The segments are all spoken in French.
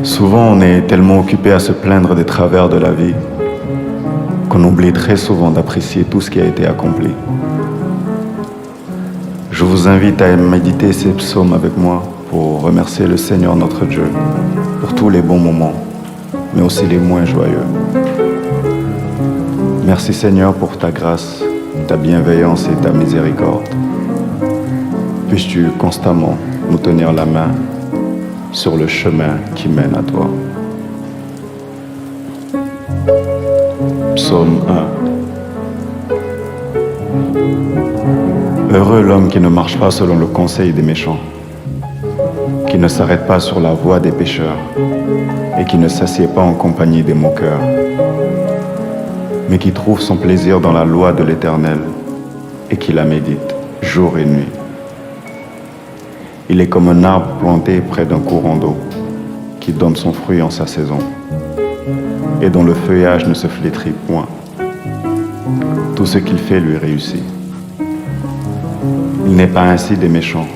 Souvent, on est tellement occupé à se plaindre des travers de la vie qu'on oublie très souvent d'apprécier tout ce qui a été accompli. Je vous invite à méditer ces psaumes avec moi pour remercier le Seigneur notre Dieu pour tous les bons moments, mais aussi les moins joyeux. Merci Seigneur pour ta grâce, ta bienveillance et ta miséricorde. Puisses-tu constamment nous tenir la main sur le chemin qui mène à toi. Psaume 1. Heureux l'homme qui ne marche pas selon le conseil des méchants, qui ne s'arrête pas sur la voie des pécheurs et qui ne s'assied pas en compagnie des moqueurs, mais qui trouve son plaisir dans la loi de l'Éternel et qui la médite jour et nuit. Il est comme un arbre planté près d'un courant d'eau qui donne son fruit en sa saison et dont le feuillage ne se flétrit point. Tout ce qu'il fait lui réussit. Il n'est pas ainsi des méchants.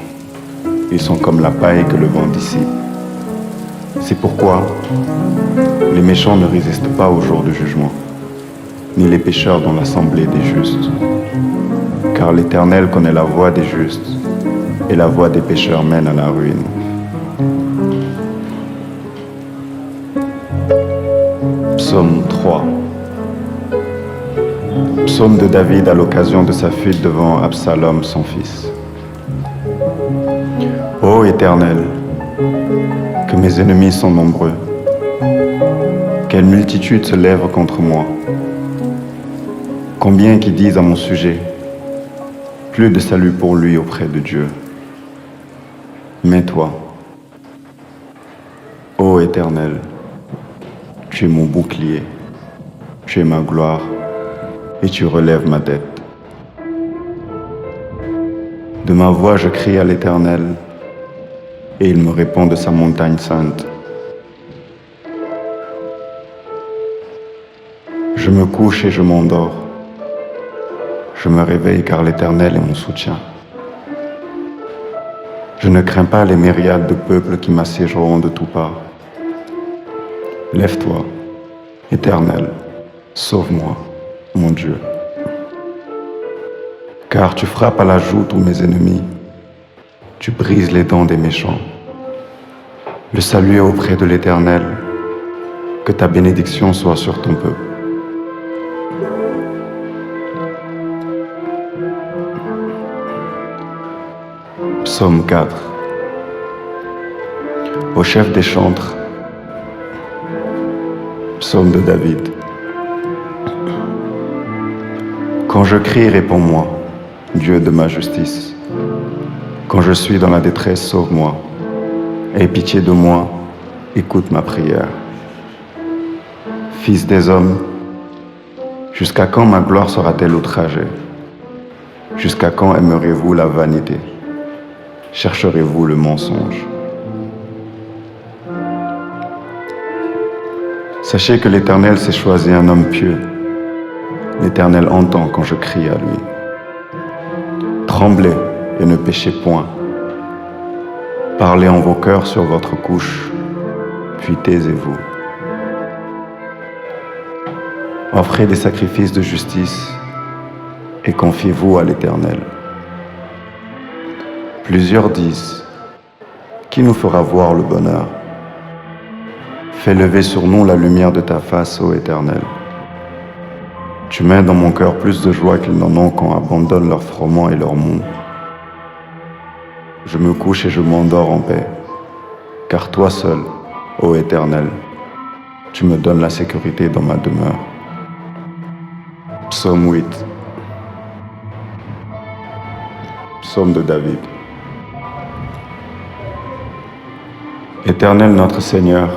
Ils sont comme la paille que le vent dissipe. C'est pourquoi les méchants ne résistent pas au jour du jugement, ni les pécheurs dans l'assemblée des justes. Car l'Éternel connaît la voie des justes, et la voie des pécheurs mène à la ruine. Psaume 3. Psaume de David à l'occasion de sa fuite devant Absalom, son fils. Ô Éternel, que mes ennemis sont nombreux, quelle multitude se lève contre moi. Combien qui disent à mon sujet, plus de salut pour lui auprès de Dieu. Mais toi, ô Éternel, tu es mon bouclier, tu es ma gloire et tu relèves ma tête. De ma voix je crie à l'Éternel et il me répond de sa montagne sainte. Je me couche et je m'endors. Je me réveille car l'Éternel est mon soutien. Je ne crains pas les myriades de peuples qui m'assiégeront de toutes parts. Lève-toi, Éternel, sauve-moi, mon Dieu. Car tu frappes à la joue tous mes ennemis, tu brises les dents des méchants. Le salut est auprès de l'Éternel, que ta bénédiction soit sur ton peuple. Psaume 4. Au chef des chantres, psaume de David. Quand je crie, réponds-moi, Dieu de ma justice. Quand je suis dans la détresse, sauve-moi. Aie pitié de moi, écoute ma prière. Fils des hommes, jusqu'à quand ma gloire sera-t-elle outragée? Jusqu'à quand aimerez-vous la vanité? Chercherez-vous le mensonge? Sachez que l'Éternel s'est choisi un homme pieux. L'Éternel entend quand je crie à lui. Tremblez et ne péchez point. Parlez en vos cœurs sur votre couche, puis taisez-vous. Offrez des sacrifices de justice et confiez-vous à l'Éternel. Plusieurs disent, qui nous fera voir le bonheur? Fais lever sur nous la lumière de ta face, ô Éternel. Tu mets dans mon cœur plus de joie qu'ils n'en ont quand abandonnent leurs froment et leurs monts. Je me couche et je m'endors en paix, car toi seul, ô Éternel, tu me donnes la sécurité dans ma demeure. Psaume 8. Psaume de David. Éternel notre Seigneur,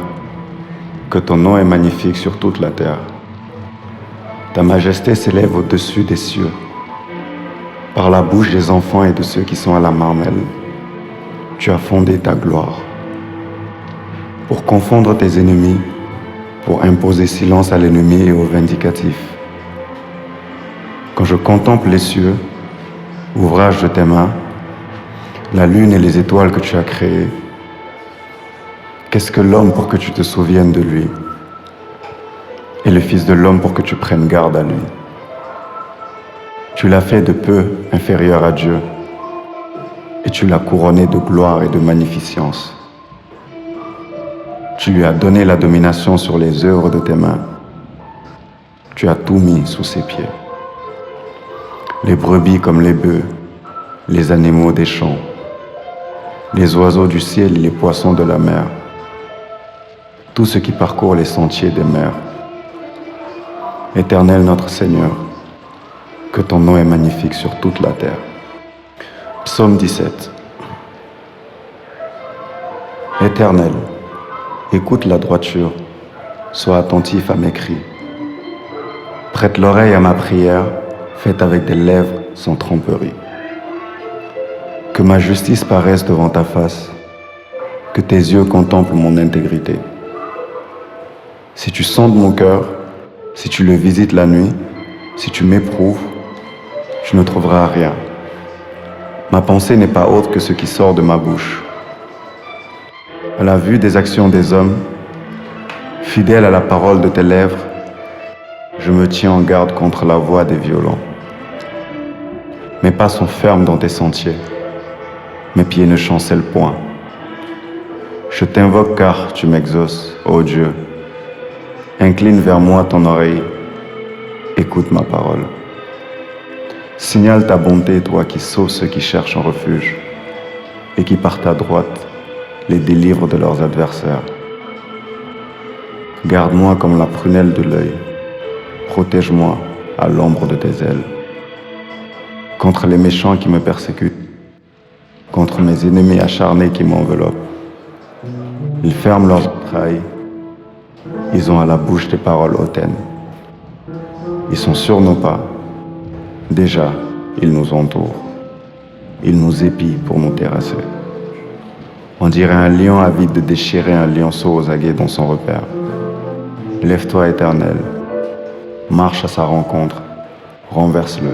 que ton nom est magnifique sur toute la terre. Ta majesté s'élève au-dessus des cieux. Par la bouche des enfants et de ceux qui sont à la marmelle, tu as fondé ta gloire. Pour confondre tes ennemis, pour imposer silence à l'ennemi et au vindicatif. Quand je contemple les cieux, ouvrage de tes mains, la lune et les étoiles que tu as créées, Qu'est-ce que l'homme pour que tu te souviennes de lui? Et le Fils de l'homme pour que tu prennes garde à lui? Tu l'as fait de peu inférieur à Dieu, et tu l'as couronné de gloire et de magnificence. Tu lui as donné la domination sur les œuvres de tes mains. Tu as tout mis sous ses pieds. Les brebis comme les bœufs, les animaux des champs, les oiseaux du ciel et les poissons de la mer, tout ce qui parcourt les sentiers des mers. Éternel notre Seigneur, que ton nom est magnifique sur toute la terre. Psaume 17. Éternel, écoute la droiture, sois attentif à mes cris. Prête l'oreille à ma prière, faite avec des lèvres sans tromperie. Que ma justice paraisse devant ta face, que tes yeux contemplent mon intégrité. Si tu sondes mon cœur, si tu le visites la nuit, si tu m'éprouves, tu ne trouveras rien. Ma pensée n'est pas autre que ce qui sort de ma bouche. À la vue des actions des hommes, fidèle à la parole de tes lèvres, je me tiens en garde contre la voix des violents. Mes pas sont fermes dans tes sentiers, mes pieds ne chancellent point. Je t'invoque car tu m'exauces, ô Dieu. Incline vers moi ton oreille, écoute ma parole. Signale ta bonté, toi qui sauves ceux qui cherchent un refuge, et qui par ta droite les délivre de leurs adversaires. Garde-moi comme la prunelle de l'œil, protège-moi à l'ombre de tes ailes. Contre les méchants qui me persécutent, contre mes ennemis acharnés qui m'enveloppent. Ils ferment leurs entrailles, ils ont à la bouche des paroles hautaines. Ils sont sur nos pas, déjà ils nous entourent. Ils nous épient pour nous terrasser. On dirait un lion avide de déchirer un lionceau aux aguets dans son repère. Lève-toi, Éternel, marche à sa rencontre, renverse-le.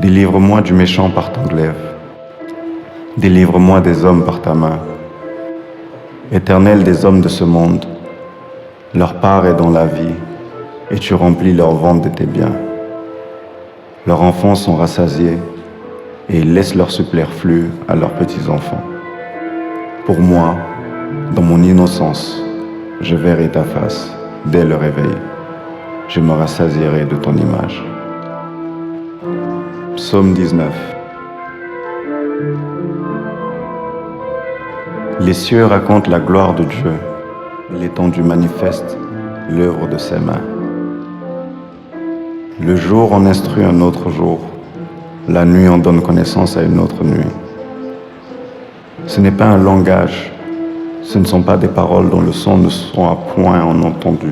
Délivre-moi du méchant par ton glaive. Délivre-moi des hommes par ta main. Éternel des hommes de ce monde, leur part est dans la vie, et tu remplis leur ventre de tes biens. Leurs enfants sont rassasiés, et ils laissent leur superflu à leurs petits-enfants. Pour moi, dans mon innocence, je verrai ta face dès le réveil. Je me rassasierai de ton image. Psaume 19. Les cieux racontent la gloire de Dieu, l'étendue manifeste l'œuvre de ses mains. Le jour en instruit un autre jour, la nuit en donne connaissance à une autre nuit. Ce n'est pas un langage, ce ne sont pas des paroles dont le son ne soit point en entendu.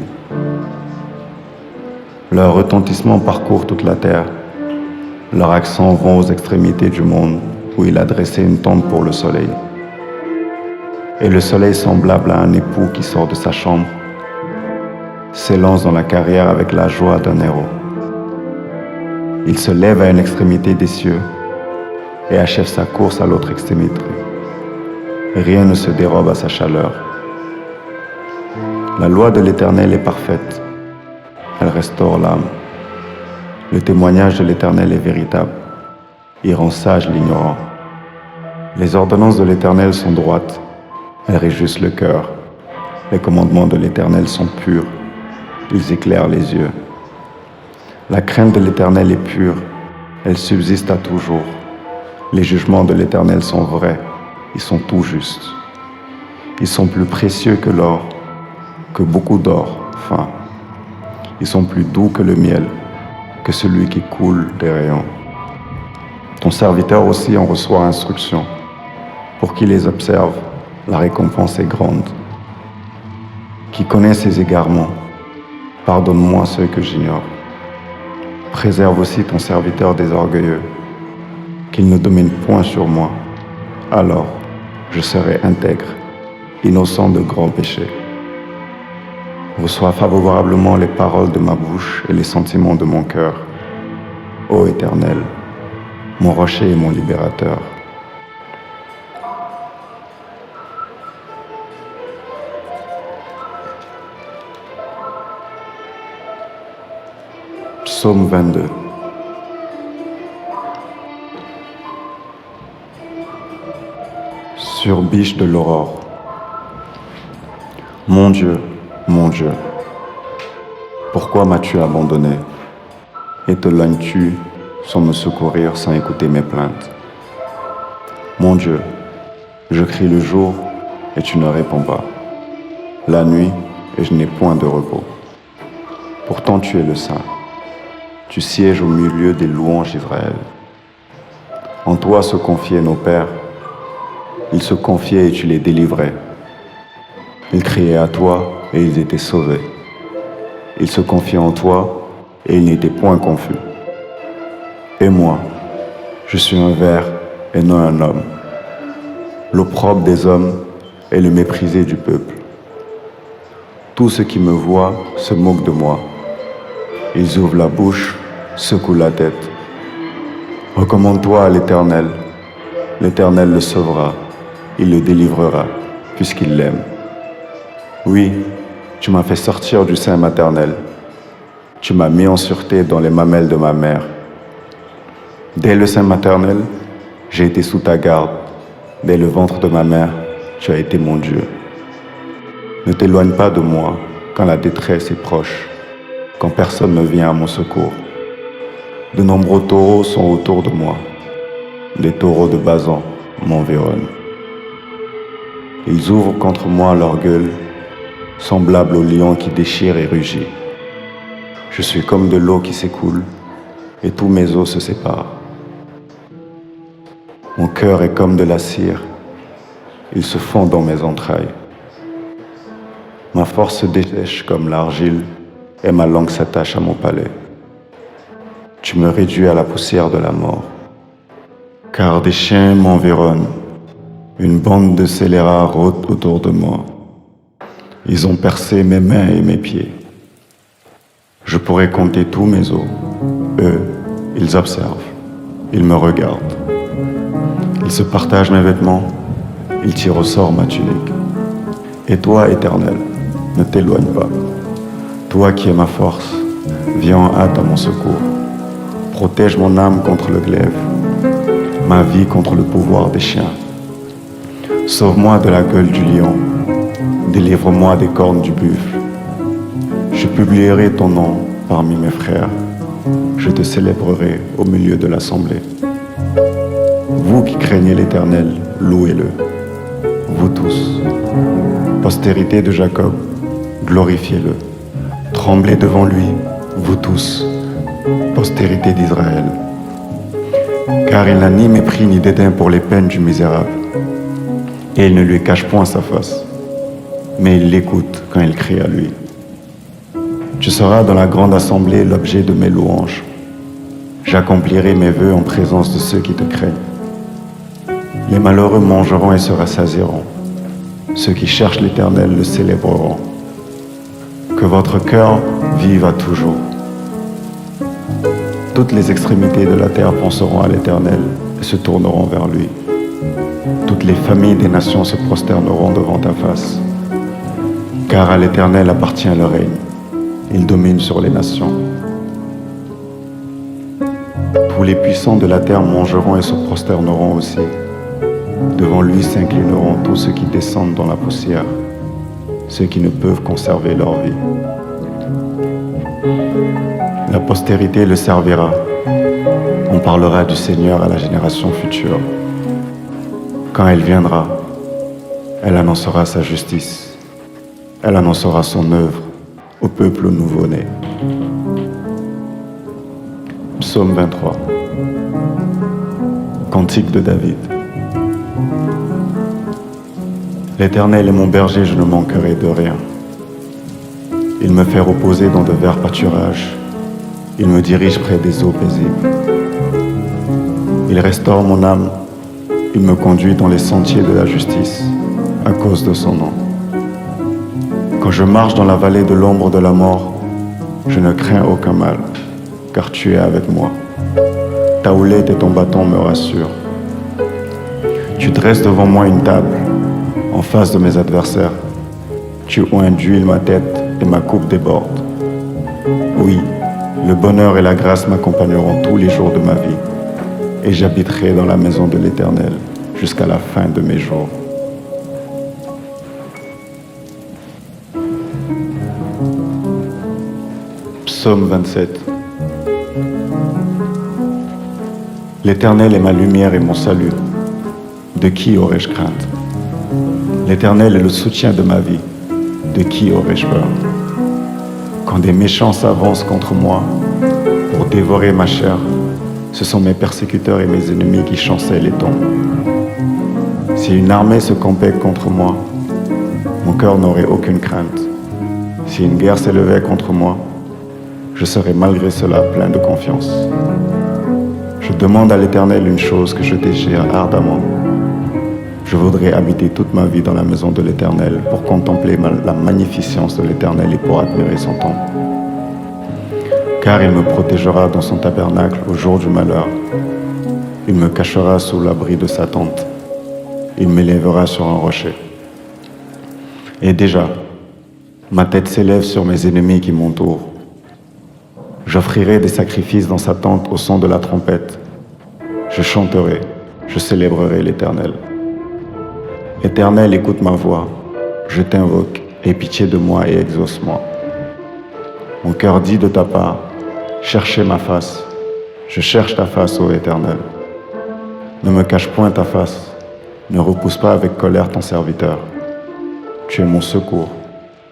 Leur retentissement parcourt toute la terre, leur accent vont aux extrémités du monde où il a dressé une tente pour le soleil. Et le soleil semblable à un époux qui sort de sa chambre, s'élance dans la carrière avec la joie d'un héros. Il se lève à une extrémité des cieux et achève sa course à l'autre extrémité. Rien ne se dérobe à sa chaleur. La loi de l'Éternel est parfaite, elle restaure l'âme. Le témoignage de l'Éternel est véritable, il rend sage l'ignorant. Les ordonnances de l'Éternel sont droites, elles réjouissent le cœur. Les commandements de l'Éternel sont purs, ils éclairent les yeux. La crainte de l'Éternel est pure, elle subsiste à toujours. Les jugements de l'Éternel sont vrais, ils sont tout justes. Ils sont plus précieux que l'or, que beaucoup d'or fin. Ils sont plus doux que le miel, que celui qui coule des rayons. Ton serviteur aussi en reçoit instruction. Pour qui les observe, la récompense est grande. Qui connaît ses égarements, pardonne-moi ceux que j'ignore. Préserve aussi ton serviteur des orgueilleux, qu'il ne domine point sur moi. Alors, je serai intègre, innocent de grands péchés. Reçois favorablement les paroles de ma bouche et les sentiments de mon cœur. Ô Éternel, mon rocher et mon libérateur. Psaume 22. Sur biche de l'aurore. Mon Dieu, pourquoi m'as-tu abandonné et te lognes-tu sans me secourir, sans écouter mes plaintes? Mon Dieu, je crie le jour et tu ne réponds pas, la nuit et je n'ai point de repos. Pourtant tu es le Saint, tu sièges au milieu des louanges d'Israël. En toi se confiaient nos pères, ils se confiaient et tu les délivrais. Ils criaient à toi et ils étaient sauvés. Ils se confiaient en toi et ils n'étaient point confus. Et moi, je suis un ver et non un homme, l'opprobre des hommes et le méprisé du peuple. Tous ceux qui me voient se moquent de moi. Ils ouvrent la bouche, secouent la tête. Recommande-toi à l'Éternel. L'Éternel le sauvera, il le délivrera, puisqu'il l'aime. Oui, tu m'as fait sortir du sein maternel. Tu m'as mis en sûreté dans les mamelles de ma mère. Dès le sein maternel, j'ai été sous ta garde. Dès le ventre de ma mère, tu as été mon Dieu. Ne t'éloigne pas de moi quand la détresse est proche, quand personne ne vient à mon secours. De nombreux taureaux sont autour de moi. Les taureaux de Basan m'environnent. Ils ouvrent contre moi leur gueule, semblables au lion qui déchire et rugit. Je suis comme de l'eau qui s'écoule, et tous mes os se séparent. Mon cœur est comme de la cire, il se fond dans mes entrailles. Ma force se dessèche comme l'argile, et ma langue s'attache à mon palais. Tu me réduis à la poussière de la mort, car des chiens m'environnent, une bande de scélérats rôde autour de moi. Ils ont percé mes mains et mes pieds. Je pourrais compter tous mes os. Eux, ils observent, ils me regardent. Ils se partagent mes vêtements, ils tirent au sort ma tunique. Et toi, Éternel, ne t'éloigne pas. Toi qui es ma force, viens en hâte à mon secours. Protège mon âme contre le glaive, ma vie contre le pouvoir des chiens. Sauve-moi de la gueule du lion, délivre-moi des cornes du buffle. Je publierai ton nom parmi mes frères, je te célébrerai au milieu de l'assemblée. Vous qui craignez l'Éternel, louez-le. Vous tous, postérité de Jacob, glorifiez-le. Tremblez devant lui, vous tous, postérité d'Israël. Car il n'a ni mépris ni dédain pour les peines du misérable, et il ne lui cache point sa face, mais il l'écoute quand il crie à lui. Tu seras dans la grande assemblée l'objet de mes louanges. J'accomplirai mes vœux en présence de ceux qui te craignent. Les malheureux mangeront et se rassasieront. Ceux qui cherchent l'Éternel le célébreront. Que votre cœur vive à toujours. Toutes les extrémités de la terre penseront à l'Éternel et se tourneront vers lui. Toutes les familles des nations se prosterneront devant ta face. Car à l'Éternel appartient le règne. Il domine sur les nations. Tous les puissants de la terre mangeront et se prosterneront aussi. Devant lui s'inclineront tous ceux qui descendent dans la poussière, ceux qui ne peuvent conserver leur vie. La postérité le servira. On parlera du Seigneur à la génération future. Quand elle viendra, elle annoncera sa justice. Elle annoncera son œuvre au peuple nouveau-né. Psaume 23. Cantique de David. L'Éternel est mon berger, je ne manquerai de rien. Il me fait reposer dans de verts pâturages. Il me dirige près des eaux paisibles. Il restaure mon âme. Il me conduit dans les sentiers de la justice, à cause de son nom. Quand je marche dans la vallée de l'ombre de la mort, je ne crains aucun mal, car tu es avec moi. Ta houlette et ton bâton me rassurent. Tu dresses devant moi une table, en face de mes adversaires. Tu oins d'huile ma tête et ma coupe déborde. Oui, Le bonheur et la grâce m'accompagneront tous les jours de ma vie, et j'habiterai dans la maison de l'Éternel jusqu'à la fin de mes jours. Psaume 27. L'Éternel est ma lumière et mon salut. De qui aurais-je crainte? L'Éternel est le soutien de ma vie. De qui aurais-je peur? Quand des méchants s'avancent contre moi pour dévorer ma chair, ce sont mes persécuteurs et mes ennemis qui chancellent et tombent. Si une armée se campait contre moi, mon cœur n'aurait aucune crainte. Si une guerre s'élevait contre moi, je serais malgré cela plein de confiance. Je demande à l'Éternel une chose que je désire ardemment. Je voudrais habiter toute ma vie dans la maison de l'Éternel pour contempler la magnificence de l'Éternel et pour admirer son temple. Car il me protégera dans son tabernacle au jour du malheur. Il me cachera sous l'abri de sa tente. Il m'élèvera sur un rocher. Et déjà, ma tête s'élève sur mes ennemis qui m'entourent. J'offrirai des sacrifices dans sa tente au son de la trompette. Je chanterai, je célébrerai l'Éternel. Éternel, écoute ma voix. Je t'invoque, aie pitié de moi et exauce-moi. Mon cœur dit de ta part, cherchez ma face. Je cherche ta face, ô Éternel. Ne me cache point ta face. Ne repousse pas avec colère ton serviteur. Tu es mon secours.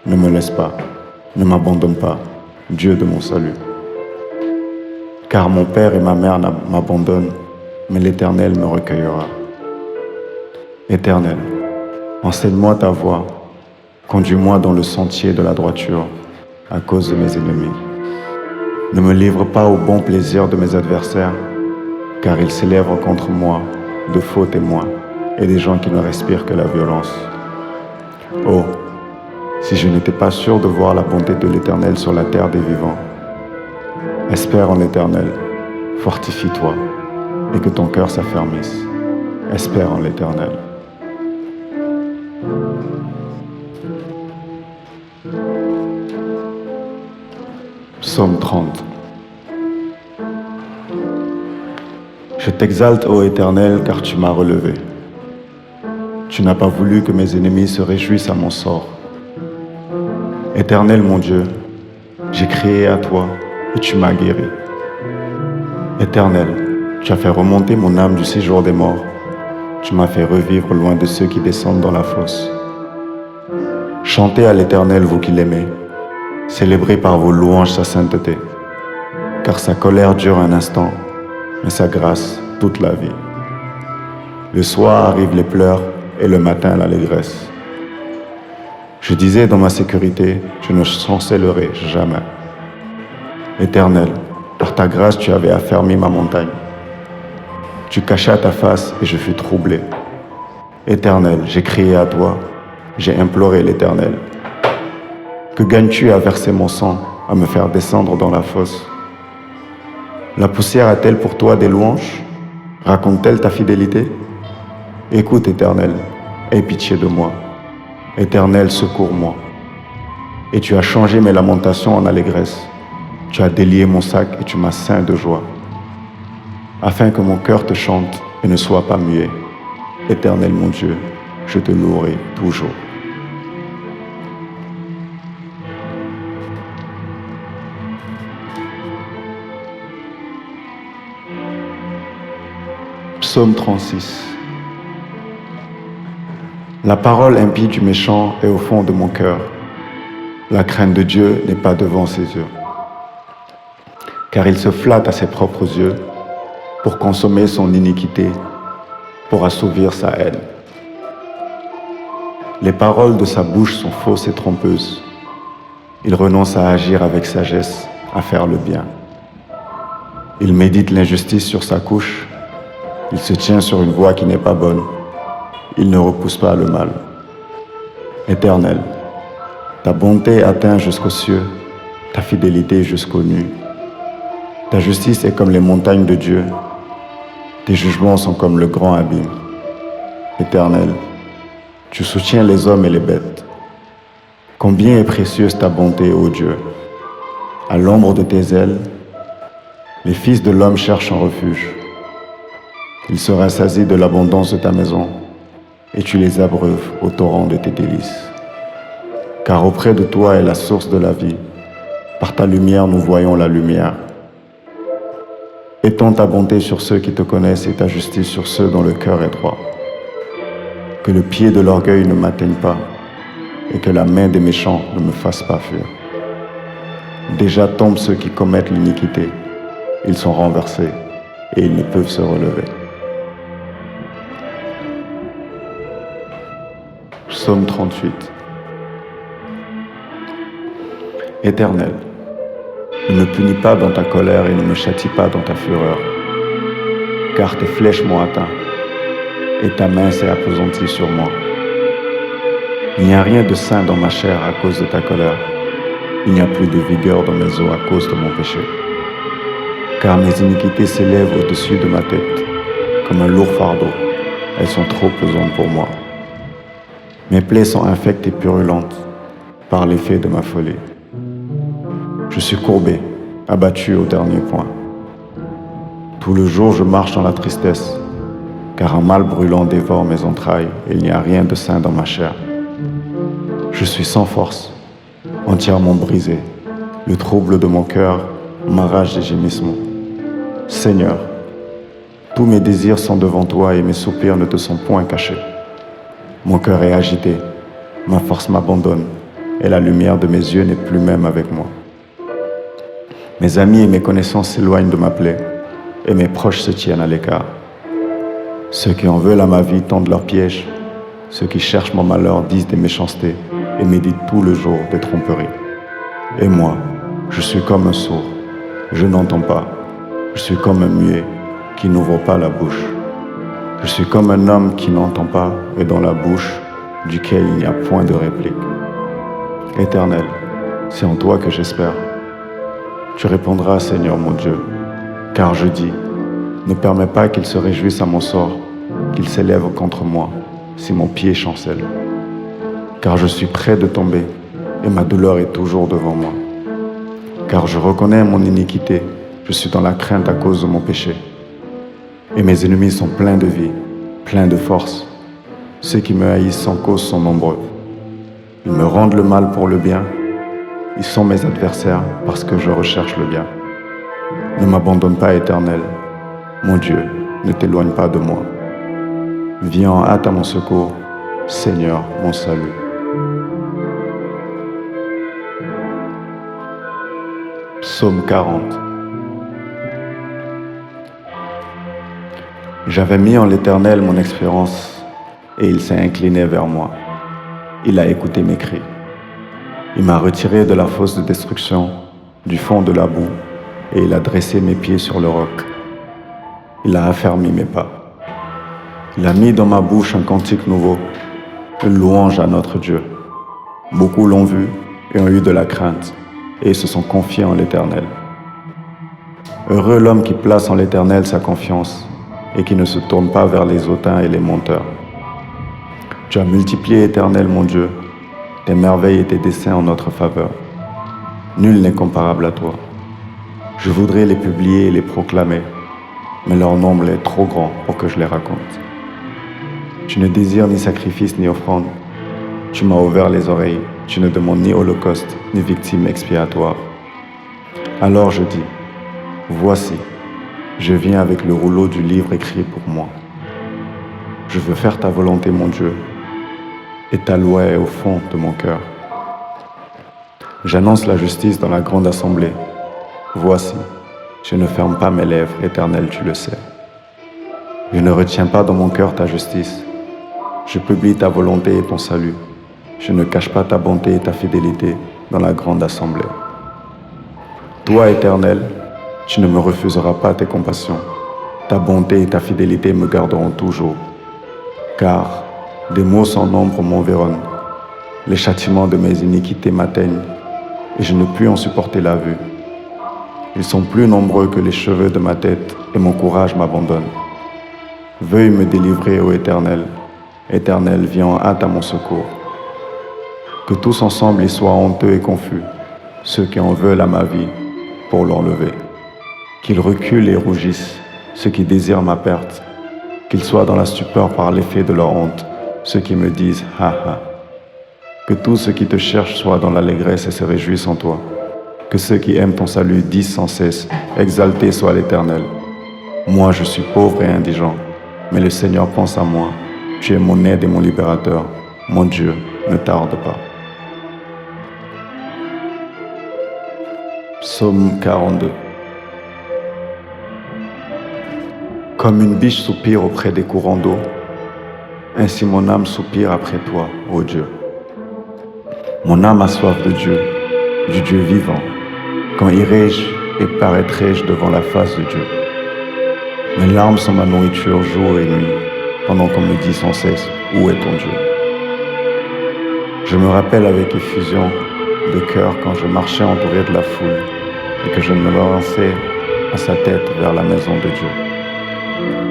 Ne me laisse pas. Ne m'abandonne pas, Dieu de mon salut. Car mon père et ma mère m'abandonnent, mais l'Éternel me recueillera. Éternel, enseigne-moi ta voie. Conduis-moi dans le sentier de la droiture à cause de mes ennemis. Ne me livre pas au bon plaisir de mes adversaires, car ils s'élèvent contre moi de faux témoins et des gens qui ne respirent que la violence. Oh, si je n'étais pas sûr de voir la bonté de l'Éternel sur la terre des vivants. Espère en l'Éternel, fortifie-toi, et que ton cœur s'affermisse. Espère en l'Éternel. Psaume 30. Je t'exalte, ô Éternel, car tu m'as relevé. Tu n'as pas voulu que mes ennemis se réjouissent à mon sort. Éternel mon Dieu, j'ai crié à toi et tu m'as guéri. Éternel, tu as fait remonter mon âme du séjour des morts. Tu m'as fait revivre loin de ceux qui descendent dans la fosse. Chantez à l'Éternel, vous qui l'aimez. Célébrez par vos louanges sa sainteté. Car sa colère dure un instant, mais sa grâce toute la vie. Le soir arrivent les pleurs et le matin l'allégresse. Je disais dans ma sécurité, je ne chancellerai jamais. Éternel, par ta grâce tu avais affermi ma montagne. Tu cachas ta face et je fus troublé. Éternel, j'ai crié à toi, j'ai imploré l'Éternel. Que gagnes-tu à verser mon sang, à me faire descendre dans la fosse? La poussière a-t-elle pour toi des louanges? Raconte-t-elle ta fidélité? Écoute, Éternel, aie pitié de moi. Éternel, secours-moi. Et tu as changé mes lamentations en allégresse. Tu as délié mon sac et tu m'as ceint de joie. Afin que mon cœur te chante et ne soit pas muet. Éternel mon Dieu, je te louerai toujours. Psaume 36. La parole impie du méchant est au fond de mon cœur. La crainte de Dieu n'est pas devant ses yeux. Car il se flatte à ses propres yeux pour consommer son iniquité, pour assouvir sa haine. Les paroles de sa bouche sont fausses et trompeuses. Il renonce à agir avec sagesse, à faire le bien. Il médite l'injustice sur sa couche. Il se tient sur une voie qui n'est pas bonne. Il ne repousse pas le mal. Éternel, ta bonté atteint jusqu'aux cieux, ta fidélité jusqu'aux nues. Ta justice est comme les montagnes de Dieu. Tes jugements sont comme le grand abîme. Éternel, tu soutiens les hommes et les bêtes. Combien est précieuse ta bonté, ô Dieu! À l'ombre de tes ailes, Les fils de l'homme cherchent un refuge. Ils se rassasient de l'abondance de ta maison, et tu les abreuves au torrent de tes délices. Car auprès de toi est la source de la vie. Par ta lumière, nous voyons la lumière. Étends ta bonté sur ceux qui te connaissent et ta justice sur ceux dont le cœur est droit. Que le pied de l'orgueil ne m'atteigne pas et que la main des méchants ne me fasse pas fuir. Déjà tombent ceux qui commettent l'iniquité. Ils sont renversés et ils ne peuvent se relever. Psaume 38. Éternel, ne me punis pas dans ta colère et ne me châtie pas dans ta fureur, car tes flèches m'ont atteint et ta main s'est appesantie sur moi. Il n'y a rien de sain dans ma chair à cause de ta colère. Il n'y a plus de vigueur dans mes os à cause de mon péché. Car mes iniquités s'élèvent au-dessus de ma tête, comme un lourd fardeau. Elles sont trop pesantes pour moi. Mes plaies sont infectes et purulentes par l'effet de ma folie. Je suis courbé, abattu au dernier point. Tout le jour, je marche dans la tristesse, car un mal brûlant dévore mes entrailles et il n'y a rien de sain dans ma chair. Je suis sans force, entièrement brisé. Le trouble de mon cœur m'arrache des gémissements. Seigneur, tous mes désirs sont devant toi et mes soupirs ne te sont point cachés. Mon cœur est agité, ma force m'abandonne et la lumière de mes yeux n'est plus même avec moi. Mes amis et mes connaissances s'éloignent de ma plaie et mes proches se tiennent à l'écart. Ceux qui en veulent à ma vie tendent leurs pièges. Ceux qui cherchent mon malheur disent des méchancetés et méditent tout le jour des tromperies. Et moi, je suis comme un sourd, je n'entends pas. Je suis comme un muet qui n'ouvre pas la bouche. Je suis comme un homme qui n'entend pas et dans la bouche duquel il n'y a point de réplique. Éternel, c'est en toi que j'espère. Tu répondras, Seigneur mon Dieu, car je dis, ne permets pas qu'il se réjouisse à mon sort, qu'il s'élève contre moi, si mon pied chancelle. Car je suis près de tomber, et ma douleur est toujours devant moi. Car je reconnais mon iniquité, je suis dans la crainte à cause de mon péché. Et mes ennemis sont pleins de vie, pleins de force. Ceux qui me haïssent sans cause sont nombreux. Ils me rendent le mal pour le bien. Ils sont mes adversaires parce que je recherche le bien. Ne m'abandonne pas, Éternel. Mon Dieu, ne t'éloigne pas de moi. Viens en hâte à mon secours, Seigneur, mon salut. Psaume 40. J'avais mis en l'Éternel mon espérance, et il s'est incliné vers moi. Il a écouté mes cris. Il m'a retiré de la fosse de destruction, du fond de la boue, et il a dressé mes pieds sur le roc. Il a affermi mes pas. Il a mis dans ma bouche un cantique nouveau, une louange à notre Dieu. Beaucoup l'ont vu et ont eu de la crainte, et se sont confiés en l'Éternel. Heureux l'homme qui place en l'Éternel sa confiance et qui ne se tourne pas vers les hautains et les menteurs. Tu as multiplié, Éternel, mon Dieu, tes merveilles et tes desseins en notre faveur. Nul n'est comparable à toi. Je voudrais les publier et les proclamer, mais leur nombre est trop grand pour que je les raconte. Tu ne désires ni sacrifice ni offrande. Tu m'as ouvert les oreilles. Tu ne demandes ni holocauste ni victime expiatoire. Alors je dis, voici, je viens avec le rouleau du livre écrit pour moi. Je veux faire ta volonté, mon Dieu, et ta loi est au fond de mon cœur. J'annonce la justice dans la grande assemblée. Voici, je ne ferme pas mes lèvres, Éternel, tu le sais. Je ne retiens pas dans mon cœur ta justice. Je publie ta volonté et ton salut. Je ne cache pas ta bonté et ta fidélité dans la grande assemblée. Toi, Éternel, tu ne me refuseras pas tes compassions. Ta bonté et ta fidélité me garderont toujours. Car des maux sans nombre m'environnent. Les châtiments de mes iniquités m'atteignent et je ne puis en supporter la vue. Ils sont plus nombreux que les cheveux de ma tête et mon courage m'abandonne. Veuille me délivrer, ô Éternel. Éternel, viens en hâte à mon secours. Que tous ensemble y soient honteux et confus, ceux qui en veulent à ma vie, pour l'enlever. Qu'ils reculent et rougissent, ceux qui désirent ma perte. Qu'ils soient dans la stupeur par l'effet de leur honte, ceux qui me disent « ha ha ». Que tous ceux qui te cherchent soient dans l'allégresse et se réjouissent en toi. Que ceux qui aiment ton salut disent sans cesse « exalté soit l'Éternel ». Moi je suis pauvre et indigent, mais le Seigneur pense à moi. Tu es mon aide et mon libérateur. Mon Dieu, ne tarde pas. Psaume 42. Comme une biche soupire auprès des courants d'eau, ainsi mon âme soupire après toi, ô Dieu. Mon âme a soif de Dieu, du Dieu vivant. Quand irai-je et paraîtrai-je devant la face de Dieu? Mes larmes sont ma nourriture jour et nuit, pendant qu'on me dit sans cesse, où est ton Dieu? Je me rappelle avec effusion de cœur quand je marchais entouré de la foule et que je me lançais à sa tête vers la maison de Dieu.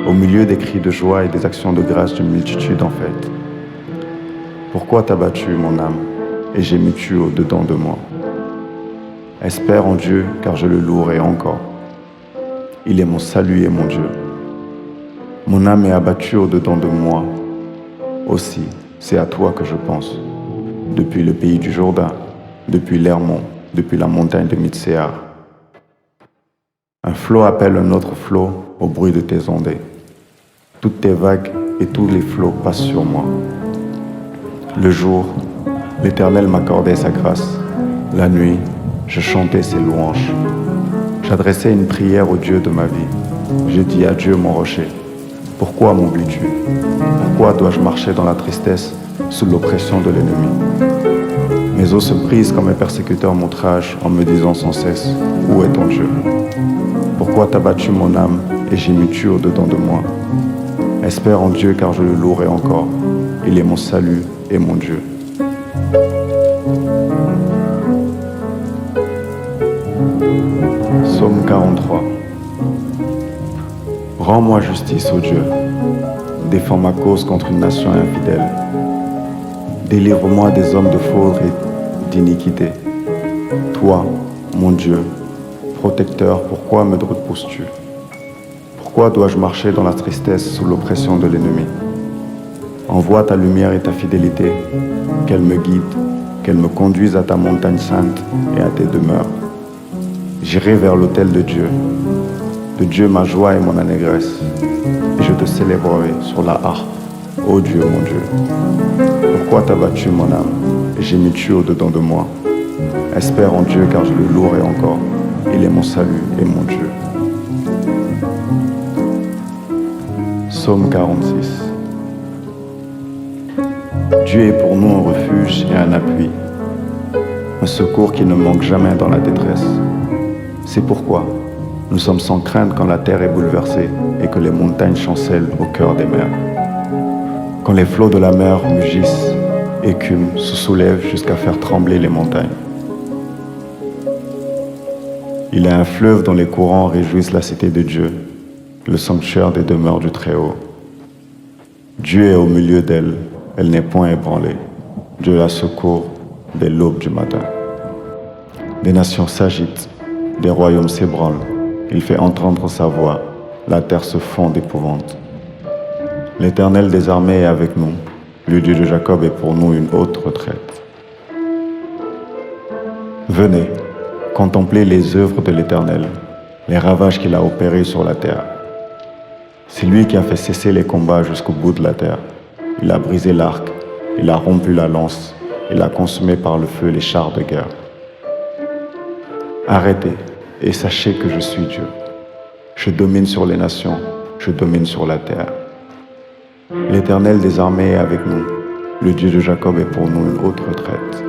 Au milieu des cris de joie et des actions de grâce d'une multitude en fait. Pourquoi t'as battu mon âme et gémis-tu au-dedans de moi? Espère en Dieu car je le louerai encore. Il est mon salut et mon Dieu. Mon âme est abattue au-dedans de moi. Aussi, c'est à toi que je pense. Depuis le pays du Jourdain, depuis l'Hermon, depuis la montagne de Mitsehar. Un flot appelle un autre flot au bruit de tes ondées. Toutes tes vagues et tous les flots passent sur moi. Le jour, l'Éternel m'accordait sa grâce. La nuit, je chantais ses louanges. J'adressais une prière au Dieu de ma vie. Je dis à Dieu mon rocher. Pourquoi m'oublies-tu? Pourquoi dois-je marcher dans la tristesse, sous l'oppression de l'ennemi? Mes os se brisent quand mes persécuteurs m'outragent en me disant sans cesse, où est ton Dieu? Pourquoi t'as battu mon âme et gémis-tu au-dedans de moi? Espère en Dieu car je le louerai encore. Il est mon salut et mon Dieu. Psaume 43. Rends-moi justice, ô Dieu. Défends ma cause contre une nation infidèle. Délivre-moi des hommes de faute et d'iniquité. Toi, mon Dieu, protecteur, pourquoi me repousses-tu? Pourquoi dois-je marcher dans la tristesse sous l'oppression de l'ennemi? Envoie ta lumière et ta fidélité, qu'elle me guide, qu'elle me conduise à ta montagne sainte et à tes demeures. J'irai vers l'autel de Dieu ma joie et mon allégresse, et je te célébrerai sur la harpe, ô Dieu mon Dieu. Pourquoi t'as battu mon âme et gémis-tu au-dedans de moi? Espère en Dieu car je le louerai encore, il est mon salut et mon Dieu. Psaume 46. Dieu est pour nous un refuge et un appui, un secours qui ne manque jamais dans la détresse. C'est pourquoi nous sommes sans crainte quand la terre est bouleversée et que les montagnes chancellent au cœur des mers. Quand les flots de la mer mugissent, écument, se soulèvent jusqu'à faire trembler les montagnes. Il est un fleuve dont les courants réjouissent la cité de Dieu, le sanctuaire des demeures du Très-Haut. Dieu est au milieu d'elle, elle n'est point ébranlée. Dieu la secourt dès l'aube du matin. Des nations s'agitent, des royaumes s'ébranlent. Il fait entendre sa voix, la terre se fond d'épouvante. L'Éternel des armées est avec nous, le Dieu de Jacob est pour nous une haute retraite. Venez, contemplez les œuvres de l'Éternel, les ravages qu'il a opérés sur la terre. C'est lui qui a fait cesser les combats jusqu'au bout de la terre. Il a brisé l'arc, il a rompu la lance, il a consumé par le feu les chars de guerre. Arrêtez et sachez que je suis Dieu. Je domine sur les nations, je domine sur la terre. L'Éternel des armées est avec nous, le Dieu de Jacob est pour nous une haute retraite.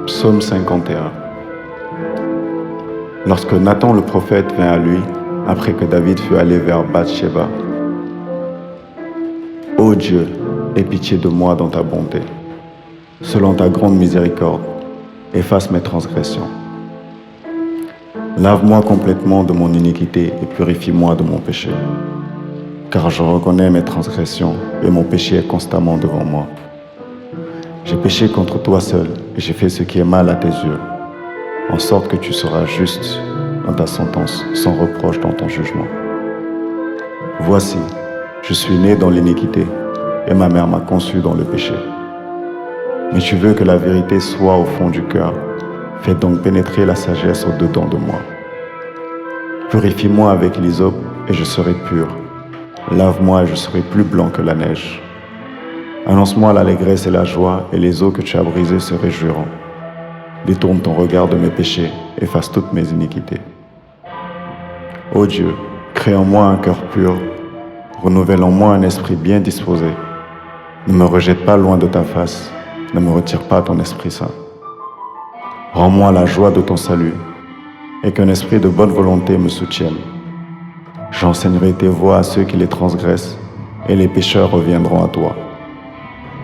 Psaume 51. Lorsque Nathan le prophète vint à lui, après que David fut allé vers Bathsheba, ô Dieu, aie pitié de moi dans ta bonté. Selon ta grande miséricorde, efface mes transgressions. Lave-moi complètement de mon iniquité et purifie-moi de mon péché. car je reconnais mes transgressions et mon péché est constamment devant moi. J'ai péché contre toi seul et j'ai fait ce qui est mal à tes yeux, en sorte que tu seras juste dans ta sentence, sans reproche dans ton jugement. Voici, je suis né dans l'iniquité et ma mère m'a conçu dans le péché. Mais tu veux que la vérité soit au fond du cœur. Fais donc pénétrer la sagesse au-dedans de moi. Purifie-moi avec l'hysope et je serai pur. Lave-moi et je serai plus blanc que la neige. Annonce-moi l'allégresse et la joie, et les eaux que tu as brisées se réjouiront. Détourne ton regard de mes péchés, efface toutes mes iniquités. Ô Dieu, crée en moi un cœur pur, renouvelle en moi un esprit bien disposé. Ne me rejette pas loin de ta face, ne me retire pas ton Esprit Saint. Rends-moi la joie de ton salut, et qu'un esprit de bonne volonté me soutienne. J'enseignerai tes voies à ceux qui les transgressent, et les pécheurs reviendront à toi.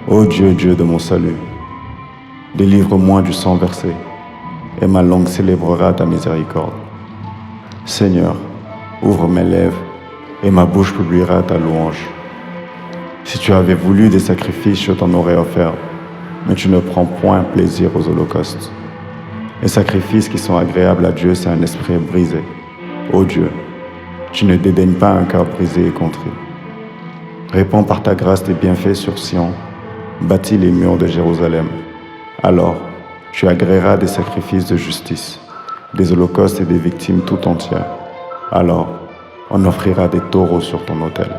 Ô Dieu, Dieu de mon salut, délivre-moi du sang versé, et ma langue célébrera ta miséricorde. Seigneur, ouvre mes lèvres, et ma bouche publiera ta louange. Si tu avais voulu des sacrifices, je t'en aurais offert, mais tu ne prends point plaisir aux holocaustes. Les sacrifices qui sont agréables à Dieu, c'est un esprit brisé. Ô Dieu, tu ne dédaignes pas un cœur brisé et contrit. Répands par ta grâce tes bienfaits sur Sion, bâtis les murs de Jérusalem. Alors, tu agréeras des sacrifices de justice, des holocaustes et des victimes tout entières. Alors, on offrira des taureaux sur ton autel.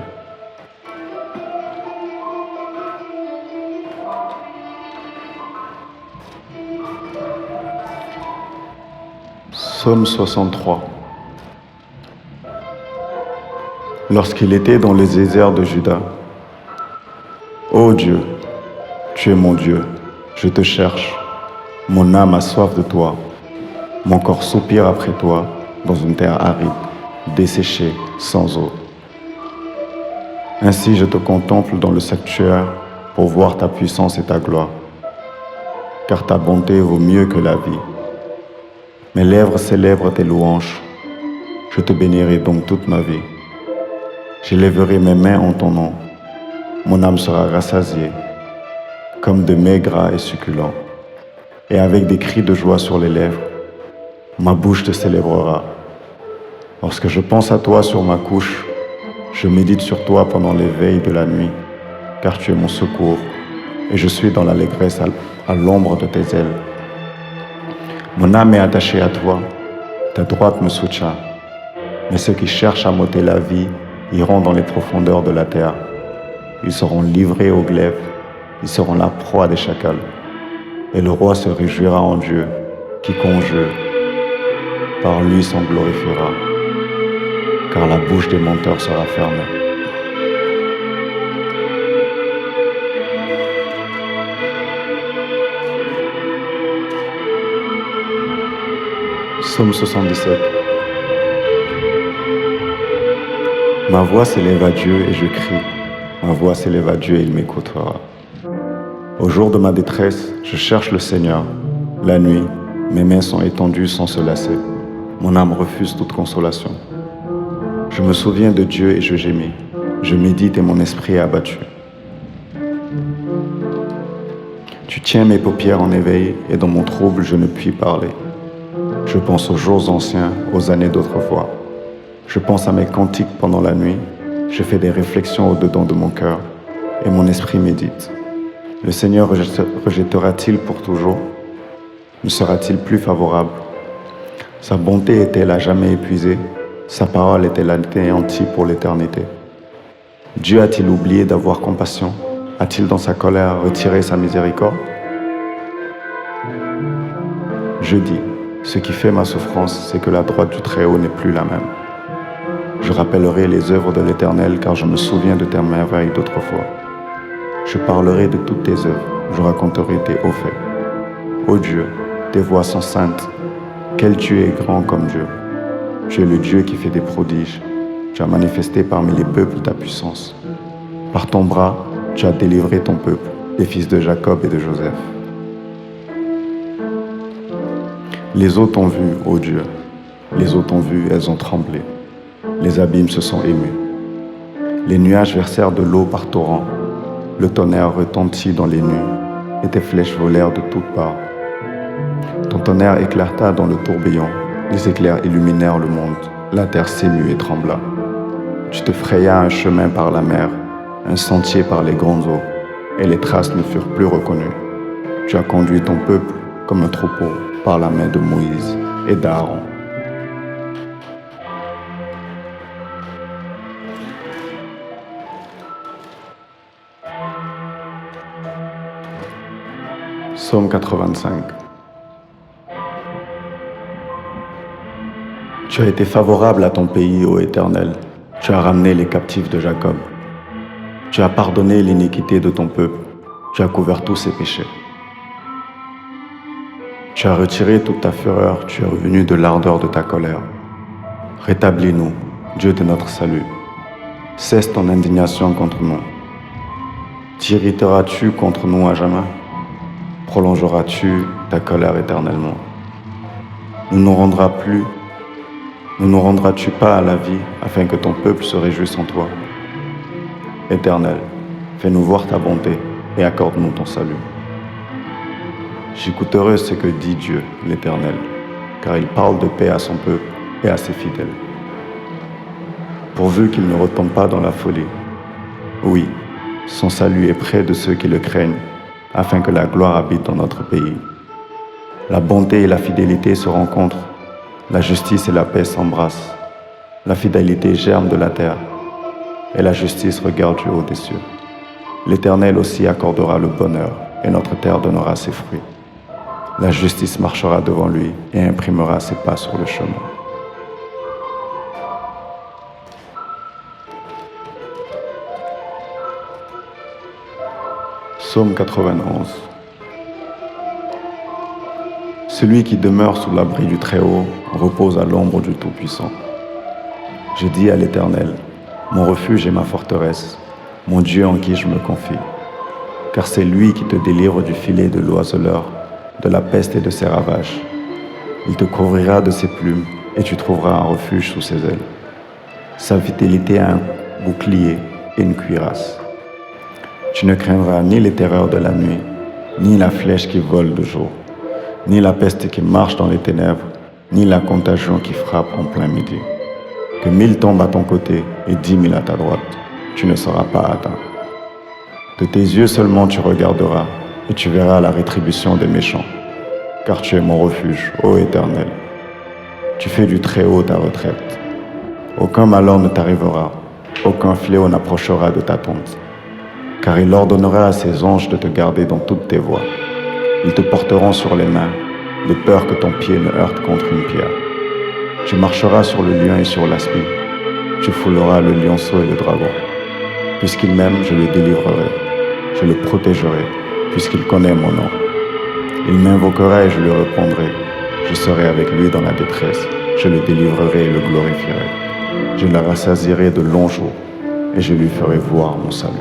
Psaume 63. Lorsqu'il était dans les déserts de Juda, ô Dieu, tu es mon Dieu, je te cherche, mon âme a soif de toi, mon corps soupire après toi dans une terre aride, desséchée, sans eau. Ainsi je te contemple dans le sanctuaire pour voir ta puissance et ta gloire, car ta bonté vaut mieux que la vie. Mes lèvres célèbrent tes louanges, je te bénirai donc toute ma vie. J'élèverai mes mains en ton nom, mon âme sera rassasiée, comme de mets gras et succulents, et avec des cris de joie sur les lèvres, ma bouche te célébrera. Lorsque je pense à toi sur ma couche, je médite sur toi pendant les veilles de la nuit, car tu es mon secours, et je suis dans l'allégresse à l'ombre de tes ailes. Mon âme est attachée à toi, ta droite me soutient, mais ceux qui cherchent à m'ôter la vie iront dans les profondeurs de la terre. Ils seront livrés au glaive, ils seront la proie des chacals. Et le roi se réjouira en Dieu, quiconque jure, par lui s'en glorifiera, car la bouche des menteurs sera fermée. Psaume 77. Ma voix s'élève à Dieu et je crie. Ma voix s'élève à Dieu et il m'écoutera. Au jour de ma détresse, je cherche le Seigneur. La nuit, mes mains sont étendues sans se lasser. Mon âme refuse toute consolation. Je me souviens de Dieu et je gémis. Je médite et mon esprit est abattu. Tu tiens mes paupières en éveil et dans mon trouble, je ne puis parler. Je pense aux jours anciens, aux années d'autrefois. Je pense à mes cantiques pendant la nuit. Je fais des réflexions au-dedans de mon cœur et mon esprit médite. Le Seigneur rejettera-t-il pour toujours? Ne sera-t-il plus favorable? Sa bonté est-elle à jamais épuisée? Sa parole est-elle anéantie pour l'éternité? Dieu a-t-il oublié d'avoir compassion? A-t-il dans sa colère retiré sa miséricorde? Je dis, ce qui fait ma souffrance, c'est que la droite du Très-Haut n'est plus la même. Je rappellerai les œuvres de l'Éternel, car je me souviens de tes merveilles d'autrefois. Je parlerai de toutes tes œuvres, je raconterai tes hauts faits. Ô Dieu, tes voies sont saintes. Quel Dieu est grand comme Dieu? Tu es le Dieu qui fait des prodiges. Tu as manifesté parmi les peuples ta puissance. Par ton bras, tu as délivré ton peuple, les fils de Jacob et de Joseph. Les eaux t'ont vu, ô Dieu. Les eaux t'ont vu, elles ont tremblé. Les abîmes se sont émus. Les nuages versèrent de l'eau par torrents. Le tonnerre retentit dans les nues et tes flèches volèrent de toutes parts. Ton tonnerre éclata dans le tourbillon. Les éclairs illuminèrent le monde. La terre s'émut et trembla. Tu te frayas un chemin par la mer, un sentier par les grandes eaux, et les traces ne furent plus reconnues. Tu as conduit ton peuple comme un troupeau par la main de Moïse et d'Aaron. Psaume 85. Tu as été favorable à ton pays, ô Éternel. Tu as ramené les captifs de Jacob. Tu as pardonné l'iniquité de ton peuple. Tu as couvert tous ses péchés. Tu as retiré toute ta fureur. Tu es revenu de l'ardeur de ta colère. Rétablis-nous, Dieu de notre salut. Cesse ton indignation contre nous. T'irriteras-tu contre nous à jamais? Prolongeras-tu ta colère éternellement? Ne nous rendras-tu pas à la vie afin que ton peuple se réjouisse en toi? Éternel, fais-nous voir ta bonté et accorde-nous ton salut. J'écouterai ce que dit Dieu, l'Éternel, car il parle de paix à son peuple et à ses fidèles. Pourvu qu'il ne retombe pas dans la folie. Oui, son salut est près de ceux qui le craignent, afin que la gloire habite dans notre pays. La bonté et la fidélité se rencontrent, la justice et la paix s'embrassent. La fidélité germe de la terre, et la justice regarde du haut des cieux. L'Éternel aussi accordera le bonheur, et notre terre donnera ses fruits. La justice marchera devant lui et imprimera ses pas sur le chemin. Psaume 91. Celui qui demeure sous l'abri du Très-Haut repose à l'ombre du Tout-Puissant. Je dis à l'Éternel, mon refuge et ma forteresse, mon Dieu en qui je me confie. Car c'est lui qui te délivre du filet de l'oiseleur, de la peste et de ses ravages. Il te couvrira de ses plumes et tu trouveras un refuge sous ses ailes. Sa fidélité a un bouclier et une cuirasse. Tu ne craindras ni les terreurs de la nuit, ni la flèche qui vole de jour, ni la peste qui marche dans les ténèbres, ni la contagion qui frappe en plein midi. Que 1000 tombent à ton côté et 10 000 à ta droite, tu ne seras pas atteint. De tes yeux seulement tu regarderas et tu verras la rétribution des méchants, car tu es mon refuge, ô Éternel. Tu fais du Très-Haut ta retraite. Aucun malheur ne t'arrivera, aucun fléau n'approchera de ta tente. Car il ordonnera à ses anges de te garder dans toutes tes voies. Ils te porteront sur les mains, de peur que ton pied ne heurte contre une pierre. Tu marcheras sur le lion et sur l'aspi. Tu fouleras le lionceau et le dragon. Puisqu'il m'aime, je le délivrerai. Je le protégerai, puisqu'il connaît mon nom. Il m'invoquera et je lui répondrai. Je serai avec lui dans la détresse. Je le délivrerai et le glorifierai. Je le rassasierai de longs jours et je lui ferai voir mon salut.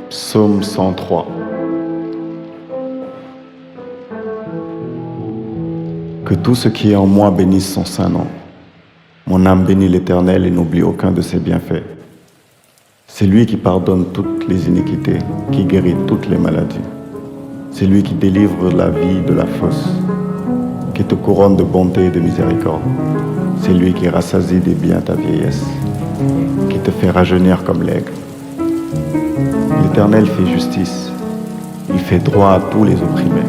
Psaume 103. Que tout ce qui est en moi bénisse son saint nom. Mon âme bénit l'Éternel et n'oublie aucun de ses bienfaits. C'est lui qui pardonne toutes les iniquités, qui guérit toutes les maladies. C'est lui qui délivre la vie de la fosse, qui te couronne de bonté et de miséricorde. C'est lui qui rassasie des biens ta vieillesse, qui te fait rajeunir comme l'aigle. L'Éternel fait justice, il fait droit à tous les opprimés.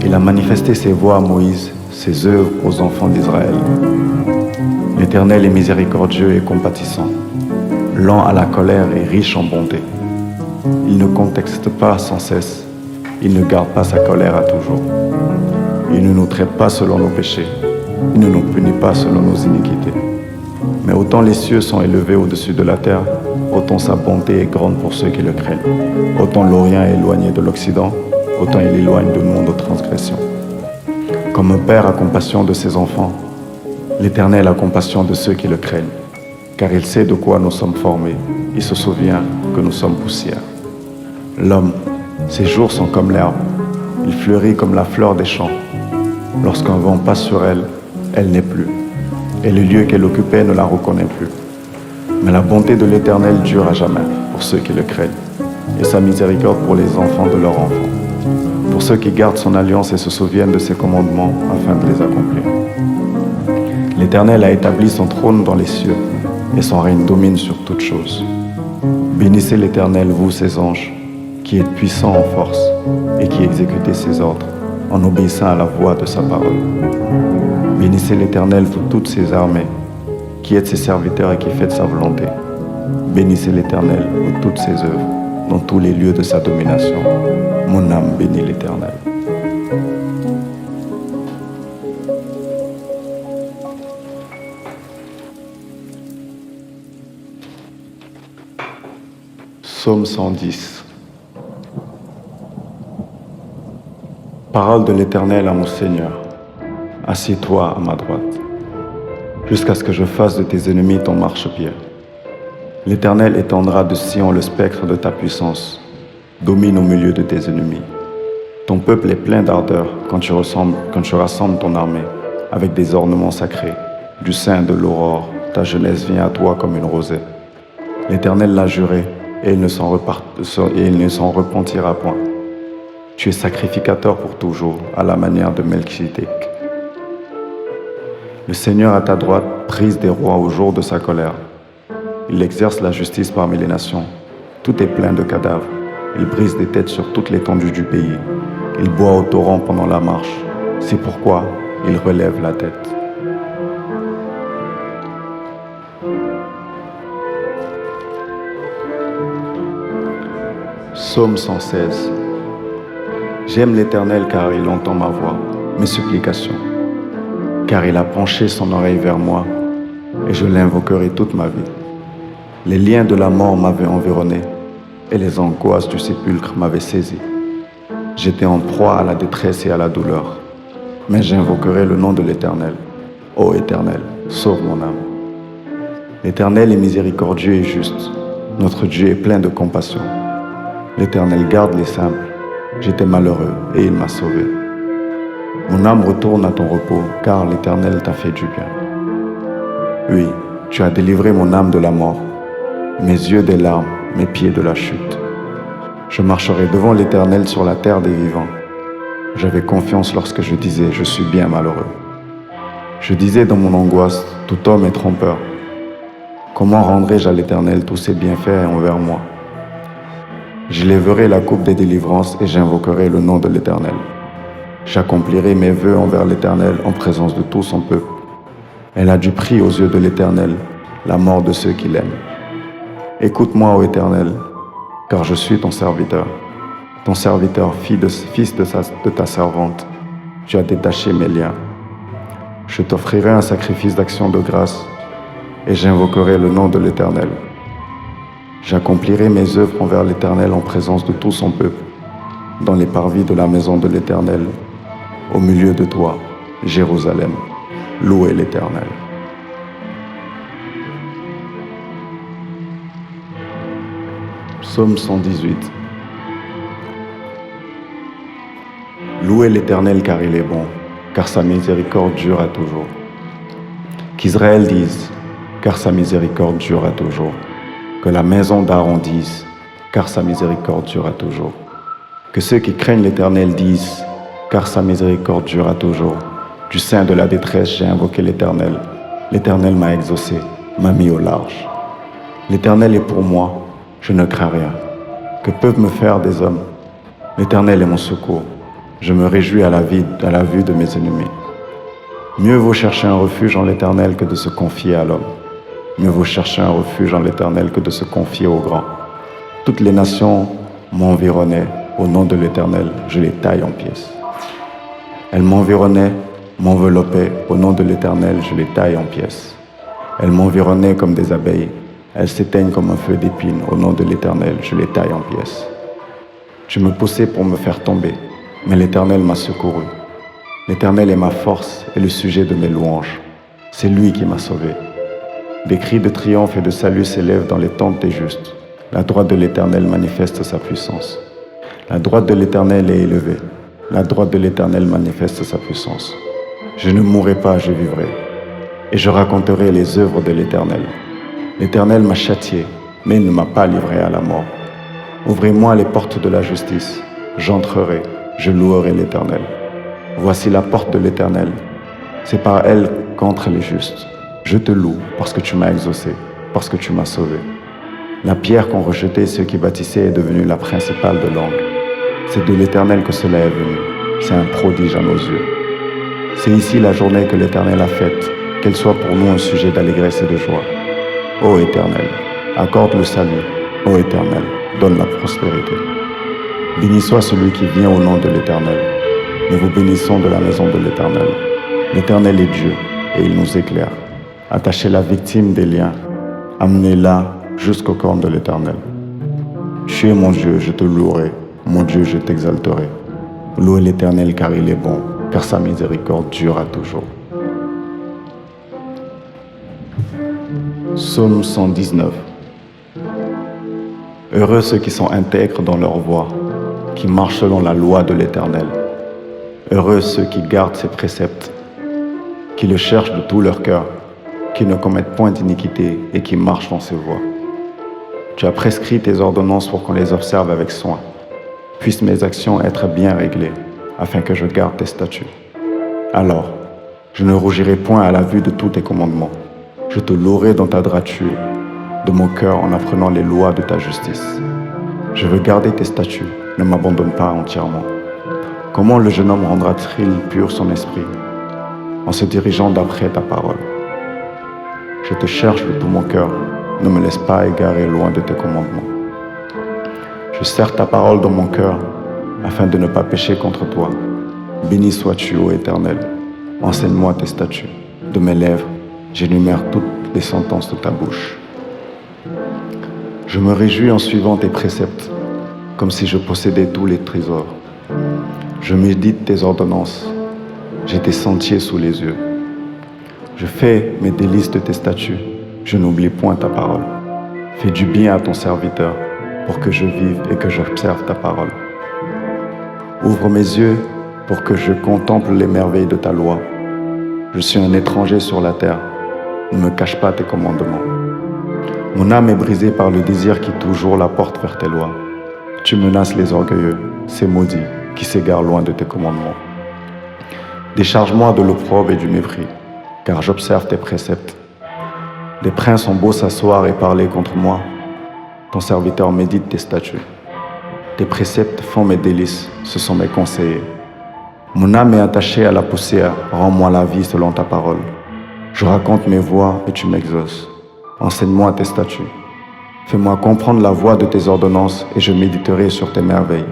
Il a manifesté ses voies à Moïse, ses œuvres aux enfants d'Israël. L'Éternel est miséricordieux et compatissant, lent à la colère et riche en bonté. Il ne contexte pas sans cesse, il ne garde pas sa colère à toujours. Il ne nous traite pas selon nos péchés, il ne nous punit pas selon nos iniquités. Mais autant les cieux sont élevés au-dessus de la terre, autant sa bonté est grande pour ceux qui le craignent. Autant l'Orient est éloigné de l'Occident, autant il éloigne de nous nos transgressions. Comme un père a compassion de ses enfants, l'Éternel a compassion de ceux qui le craignent, car il sait de quoi nous sommes formés, il se souvient que nous sommes poussière. L'homme, Ses jours sont comme l'herbe, il fleurit comme la fleur des champs. Lorsqu'un vent passe sur elle, elle n'est plus, et le lieu qu'elle occupait ne la reconnaît plus. Mais la bonté de l'Éternel dure à jamais pour ceux qui le craignent, et sa miséricorde pour les enfants de leurs enfants, pour ceux qui gardent son alliance et se souviennent de ses commandements afin de les accomplir. L'Éternel a établi son trône dans les cieux, et son règne domine sur toutes choses. Bénissez l'Éternel, vous ses anges, qui êtes puissants en force et qui exécutez ses ordres en obéissant à la voix de sa parole. Bénissez l'Éternel, vous toutes ses armées, qui êtes ses serviteurs et qui faites sa volonté. Bénissez l'Éternel, vous toutes ses œuvres, dans tous les lieux de sa domination. Mon âme bénit l'Éternel. Psaume 110. Parole de l'Éternel à mon Seigneur, assieds-toi à ma droite, jusqu'à ce que je fasse de tes ennemis ton marchepied. L'Éternel étendra de Sion le spectre de ta puissance, domine au milieu de tes ennemis. Ton peuple est plein d'ardeur quand tu rassembles ton armée avec des ornements sacrés. Du sein de l'aurore, ta jeunesse vient à toi comme une rosée. L'Éternel l'a juré et il ne s'en repentira point. Tu es sacrificateur pour toujours, à la manière de Melchizedek. Le Seigneur à ta droite brise des rois au jour de sa colère. Il exerce la justice parmi les nations. Tout est plein de cadavres. Il brise des têtes sur toute l'étendue du pays. Il boit au torrent pendant la marche. C'est pourquoi il relève la tête. Psaume 116. J'aime l'Éternel car il entend ma voix, mes supplications, car il a penché son oreille vers moi et je l'invoquerai toute ma vie. Les liens de la mort m'avaient environné et les angoisses du sépulcre m'avaient saisi. J'étais en proie à la détresse et à la douleur, mais j'invoquerai le nom de l'Éternel. Ô Éternel, sauve mon âme. L'Éternel est miséricordieux et juste. Notre Dieu est plein de compassion. L'Éternel garde les simples. J'étais malheureux et il m'a sauvé. Mon âme retourne à ton repos, car l'Éternel t'a fait du bien. Oui, tu as délivré mon âme de la mort, mes yeux des larmes, mes pieds de la chute. Je marcherai devant l'Éternel sur la terre des vivants. J'avais confiance lorsque je disais, je suis bien malheureux. Je disais dans mon angoisse, tout homme est trompeur. Comment rendrai-je à l'Éternel tous ses bienfaits envers moi? J'élèverai la coupe des délivrances et j'invoquerai le nom de l'Éternel. J'accomplirai mes vœux envers l'Éternel en présence de tout son peuple. Elle a du prix aux yeux de l'Éternel, la mort de ceux qui l'aiment. Écoute-moi, ô Éternel, car je suis ton serviteur, fils de ta servante. Tu as détaché mes liens. Je t'offrirai un sacrifice d'action de grâce et j'invoquerai le nom de l'Éternel. J'accomplirai mes œuvres envers l'Éternel en présence de tout son peuple, dans les parvis de la maison de l'Éternel, au milieu de toi, Jérusalem. Louez l'Éternel. Psaume 118. Louez l'Éternel car il est bon, car sa miséricorde dure à toujours. Qu'Israël dise, car sa miséricorde dure à toujours. Que la maison d'Aaron dise, car sa miséricorde durera toujours. Que ceux qui craignent l'Éternel disent, car sa miséricorde durera toujours. Du sein de la détresse, j'ai invoqué l'Éternel. L'Éternel m'a exaucé, m'a mis au large. L'Éternel est pour moi, je ne crains rien. Que peuvent me faire des hommes? L'Éternel est mon secours. Je me réjouis à la vue de mes ennemis. Mieux vaut chercher un refuge en l'Éternel que de se confier à l'homme. Mieux vaut chercher un refuge en l'Éternel que de se confier aux grands. Toutes les nations m'environnaient. Au nom de l'Éternel, je les taille en pièces. Elles m'environnaient, m'enveloppaient. Au nom de l'Éternel, je les taille en pièces. Elles m'environnaient comme des abeilles. Elles s'éteignent comme un feu d'épine. Au nom de l'Éternel, je les taille en pièces. Tu me poussais pour me faire tomber, mais l'Éternel m'a secouru. L'Éternel est ma force et le sujet de mes louanges. C'est lui qui m'a sauvé. Des cris de triomphe et de salut s'élèvent dans les tentes des justes. La droite de l'Éternel manifeste sa puissance. La droite de l'Éternel est élevée. La droite de l'Éternel manifeste sa puissance. Je ne mourrai pas, je vivrai. Et je raconterai les œuvres de l'Éternel. L'Éternel m'a châtié, mais il ne m'a pas livré à la mort. Ouvrez-moi les portes de la justice. J'entrerai, je louerai l'Éternel. Voici la porte de l'Éternel. C'est par elle qu'entrent les justes. Je te loue parce que tu m'as exaucé, parce que tu m'as sauvé. La pierre qu'ont rejetée ceux qui bâtissaient est devenue la principale de l'angle. C'est de l'Éternel que cela est venu. C'est un prodige à nos yeux. C'est ici la journée que l'Éternel a faite, qu'elle soit pour nous un sujet d'allégresse et de joie. Ô Éternel, accorde le salut. Ô Éternel, donne la prospérité. Béni soit celui qui vient au nom de l'Éternel. Nous vous bénissons de la maison de l'Éternel. L'Éternel est Dieu et il nous éclaire. Attachez la victime des liens, amenez-la jusqu'au corps de l'Éternel. Tu es mon Dieu, je te louerai. Mon Dieu, je t'exalterai. Louez l'Éternel car il est bon, car sa miséricorde durera toujours. Psaume 119. Heureux ceux qui sont intègres dans leur voie, qui marchent selon la loi de l'Éternel. Heureux ceux qui gardent ses préceptes, qui le cherchent de tout leur cœur, qui ne commettent point d'iniquité et qui marchent dans ses voies. Tu as prescrit tes ordonnances pour qu'on les observe avec soin. Puissent mes actions être bien réglées, afin que je garde tes statuts. Alors, je ne rougirai point à la vue de tous tes commandements. Je te louerai dans ta droiture, de mon cœur en apprenant les lois de ta justice. Je veux garder tes statuts, ne m'abandonne pas entièrement. Comment le jeune homme rendra-t-il pur son esprit, en se dirigeant d'après ta parole? Je te cherche de tout mon cœur, ne me laisse pas égarer loin de tes commandements. Je serre ta parole dans mon cœur, afin de ne pas pécher contre toi. Béni sois-tu, ô Éternel. Enseigne-moi tes statuts. De mes lèvres, j'énumère toutes les sentences de ta bouche. Je me réjouis en suivant tes préceptes, comme si je possédais tous les trésors. Je médite tes ordonnances, j'ai tes sentiers sous les yeux. Je fais mes délices de tes statuts, je n'oublie point ta parole. Fais du bien à ton serviteur, pour que je vive et que j'observe ta parole. Ouvre mes yeux pour que je contemple les merveilles de ta loi. Je suis un étranger sur la terre, ne me cache pas tes commandements. Mon âme est brisée par le désir qui toujours la porte vers tes lois. Tu menaces les orgueilleux, ces maudits, qui s'égarent loin de tes commandements. Décharge-moi de l'opprobre et du mépris, car j'observe tes préceptes. Des princes ont beau s'asseoir et parler contre moi, ton serviteur médite tes statuts. Tes préceptes font mes délices, ce sont mes conseillers. Mon âme est attachée à la poussière, rends-moi la vie selon ta parole. Je raconte mes voies et tu m'exauces. Enseigne-moi tes statuts. Fais-moi comprendre la voie de tes ordonnances et je méditerai sur tes merveilles.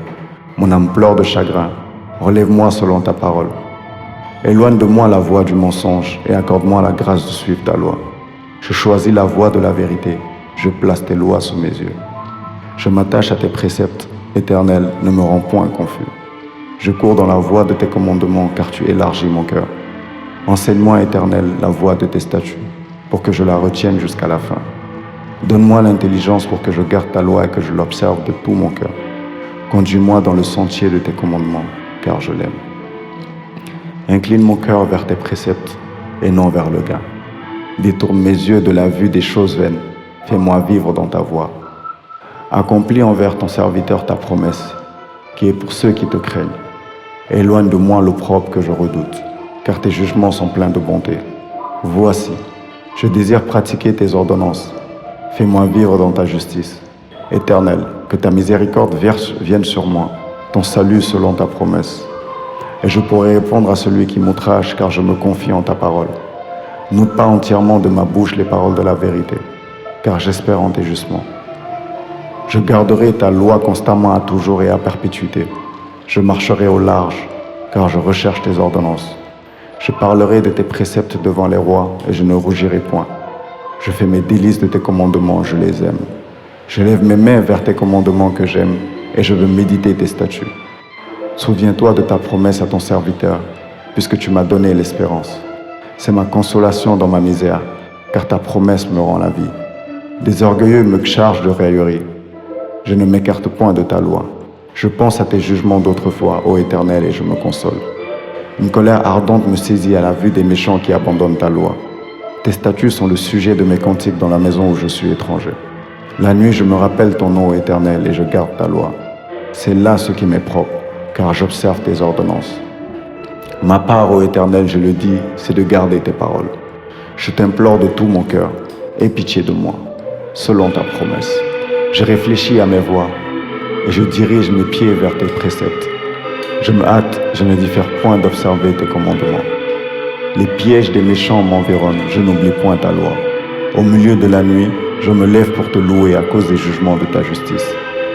Mon âme pleure de chagrin, relève-moi selon ta parole. Éloigne de moi la voie du mensonge et accorde-moi la grâce de suivre ta loi. Je choisis la voie de la vérité, je place tes lois sous mes yeux. Je m'attache à tes préceptes, Éternel, ne me rends point confus. Je cours dans la voie de tes commandements car tu élargis mon cœur. Enseigne-moi, Éternel, la voie de tes statuts, pour que je la retienne jusqu'à la fin. Donne-moi l'intelligence pour que je garde ta loi et que je l'observe de tout mon cœur. Conduis-moi dans le sentier de tes commandements, car je l'aime. Incline mon cœur vers tes préceptes et non vers le gain. Détourne mes yeux de la vue des choses vaines. Fais-moi vivre dans ta voie. Accomplis envers ton serviteur ta promesse, qui est pour ceux qui te craignent. Éloigne de moi l'opprobre que je redoute, car tes jugements sont pleins de bonté. Voici, je désire pratiquer tes ordonnances. Fais-moi vivre dans ta justice. Éternel, que ta miséricorde vienne sur moi, ton salut selon ta promesse. Et je pourrai répondre à celui qui m'outrage, car je me confie en ta parole. N'ôte pas entièrement de ma bouche les paroles de la vérité, car j'espère en tes jugements. Je garderai ta loi constamment à toujours et à perpétuité. Je marcherai au large, car je recherche tes ordonnances. Je parlerai de tes préceptes devant les rois, et je ne rougirai point. Je fais mes délices de tes commandements, je les aime. Je lève mes mains vers tes commandements que j'aime, et je veux méditer tes statuts. Souviens-toi de ta promesse à ton serviteur, puisque tu m'as donné l'espérance. C'est ma consolation dans ma misère, car ta promesse me rend la vie. Des orgueilleux me chargent de raillerie. Je ne m'écarte point de ta loi. Je pense à tes jugements d'autrefois, ô Éternel, et je me console. Une colère ardente me saisit à la vue des méchants qui abandonnent ta loi. Tes statuts sont le sujet de mes cantiques dans la maison où je suis étranger. La nuit, je me rappelle ton nom, ô Éternel, et je garde ta loi. C'est là ce qui m'est propre, car j'observe tes ordonnances. Ma part, ô Éternel, je le dis, c'est de garder tes paroles. Je t'implore de tout mon cœur, aie pitié de moi, selon ta promesse. Je réfléchis à mes voies, et je dirige mes pieds vers tes préceptes. Je me hâte, je ne diffère point d'observer tes commandements. Les pièges des méchants m'environnent, je n'oublie point ta loi. Au milieu de la nuit, je me lève pour te louer à cause des jugements de ta justice.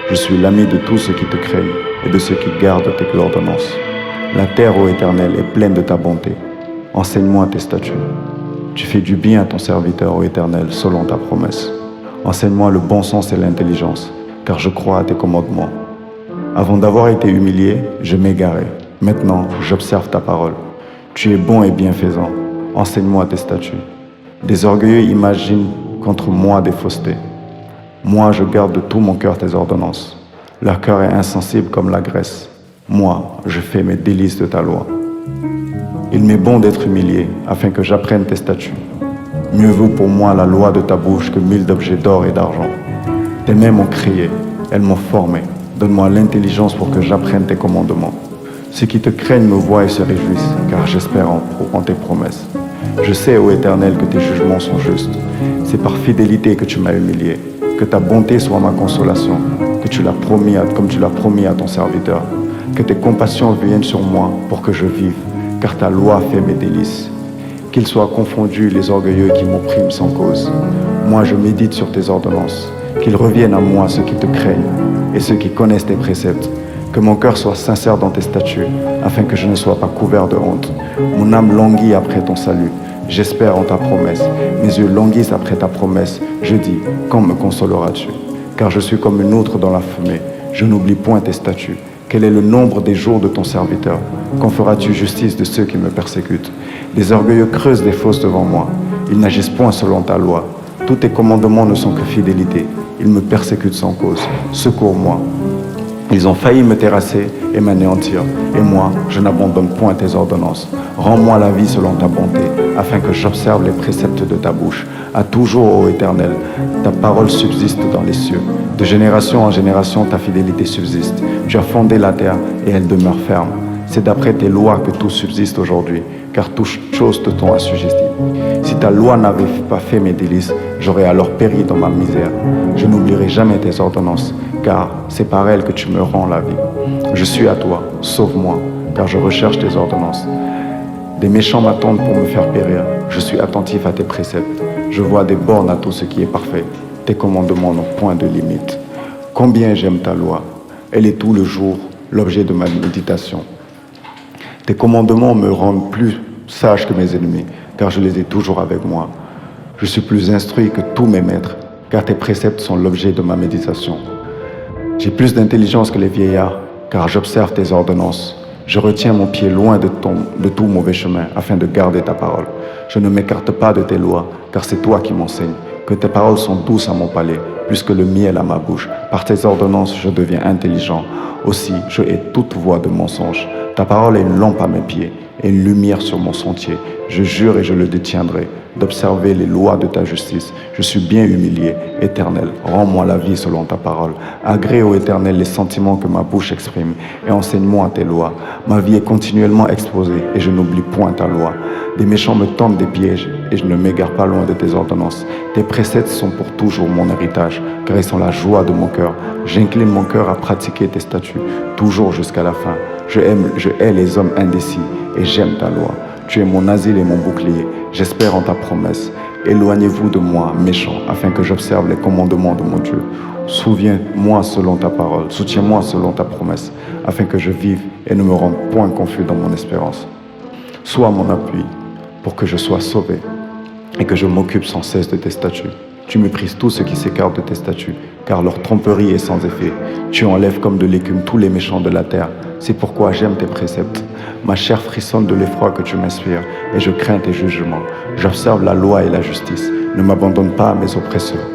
Je suis l'ami de tous ceux qui te craignent et de ceux qui gardent tes ordonnances. La terre, ô Éternel, est pleine de ta bonté. Enseigne-moi tes statuts. Tu fais du bien à ton serviteur, ô Éternel, selon ta promesse. Enseigne-moi le bon sens et l'intelligence, car je crois à tes commandements. Avant d'avoir été humilié, je m'égarais. Maintenant, j'observe ta parole. Tu es bon et bienfaisant. Enseigne-moi tes statuts. Des orgueilleux imaginent contre moi des faussetés. Moi, je garde de tout mon cœur tes ordonnances. Leur cœur est insensible comme la graisse. Moi, je fais mes délices de ta loi. Il m'est bon d'être humilié, afin que j'apprenne tes statuts. Mieux vaut pour moi la loi de ta bouche que 1000 objets d'or et d'argent. Tes mains m'ont créé, elles m'ont formé. Donne-moi l'intelligence pour que j'apprenne tes commandements. Ceux qui te craignent me voient et se réjouissent, car j'espère en tes promesses. Je sais, ô Éternel, que tes jugements sont justes. C'est par fidélité que tu m'as humilié. Que ta bonté soit ma consolation, que tu l'as promis comme tu l'as promis à ton serviteur. Que tes compassions viennent sur moi pour que je vive, car ta loi fait mes délices. Qu'ils soient confondus les orgueilleux qui m'oppriment sans cause. Moi, je médite sur tes ordonnances. Qu'ils reviennent à moi ceux qui te craignent et ceux qui connaissent tes préceptes. Que mon cœur soit sincère dans tes statuts, afin que je ne sois pas couvert de honte. Mon âme languit après ton salut. J'espère en ta promesse. Mes yeux languissent après ta promesse. Je dis, quand me consoleras-tu? Car je suis comme une autre dans la fumée. Je n'oublie point tes statuts. Quel est le nombre des jours de ton serviteur? Quand feras-tu justice de ceux qui me persécutent? Les orgueilleux creusent des fosses devant moi. Ils n'agissent point selon ta loi. Tous tes commandements ne sont que fidélité. Ils me persécutent sans cause. Secours-moi. Ils ont failli me terrasser et m'anéantir. Et moi, je n'abandonne point tes ordonnances. Rends-moi la vie selon ta bonté, afin que j'observe les préceptes de ta bouche. À toujours, ô Éternel, ta parole subsiste dans les cieux. De génération en génération, ta fidélité subsiste. Tu as fondé la terre et elle demeure ferme. C'est d'après tes lois que tout subsiste aujourd'hui, car toutes choses te t'ont assujetti. Si ta loi n'avait pas fait mes délices, j'aurais alors péri dans ma misère. Je n'oublierai jamais tes ordonnances, car c'est par elles que tu me rends la vie. Je suis à toi, sauve-moi, car je recherche tes ordonnances. Des méchants m'attendent pour me faire périr. Je suis attentif à tes préceptes. Je vois des bornes à tout ce qui est parfait. Tes commandements n'ont point de limite. Combien j'aime ta loi. Elle est tout le jour l'objet de ma méditation. Tes commandements me rendent plus sage que mes ennemis, car je les ai toujours avec moi. Je suis plus instruit que tous mes maîtres, car tes préceptes sont l'objet de ma méditation. J'ai plus d'intelligence que les vieillards, car j'observe tes ordonnances. Je retiens mon pied loin de tout mauvais chemin, afin de garder ta parole. Je ne m'écarte pas de tes lois, car c'est toi qui m'enseignes. Que tes paroles sont douces à mon palais, plus que le miel à ma bouche. Par tes ordonnances, je deviens intelligent. Aussi, je hais toute voix de mensonge. Ta parole est une lampe à mes pieds et une lumière sur mon sentier. Je jure et je le détiendrai, d'observer les lois de ta justice. Je suis bien humilié. Éternel, rends-moi la vie selon ta parole. Agrée, ô Éternel, les sentiments que ma bouche exprime et enseigne-moi tes lois. Ma vie est continuellement exposée et je n'oublie point ta loi. Des méchants me tendent des pièges et je ne m'égare pas loin de tes ordonnances. Tes préceptes sont pour toujours mon héritage, car ils sont la joie de mon cœur. J'incline mon cœur à pratiquer tes statuts, toujours jusqu'à la fin. Je hais les hommes indécis et j'aime ta loi. Tu es mon asile et mon bouclier. J'espère en ta promesse. Éloignez-vous de moi, méchants, afin que j'observe les commandements de mon Dieu. Souviens-moi selon ta parole, soutiens-moi selon ta promesse, afin que je vive et ne me rende point confus dans mon espérance. Sois mon appui, pour que je sois sauvé, et que je m'occupe sans cesse de tes statuts. Tu méprises tous ceux qui s'écartent de tes statuts, car leur tromperie est sans effet. Tu enlèves comme de l'écume tous les méchants de la terre. C'est pourquoi j'aime tes préceptes. Ma chair frissonne de l'effroi que tu m'inspires, et je crains tes jugements. J'observe la loi et la justice. Ne m'abandonne pas à mes oppresseurs.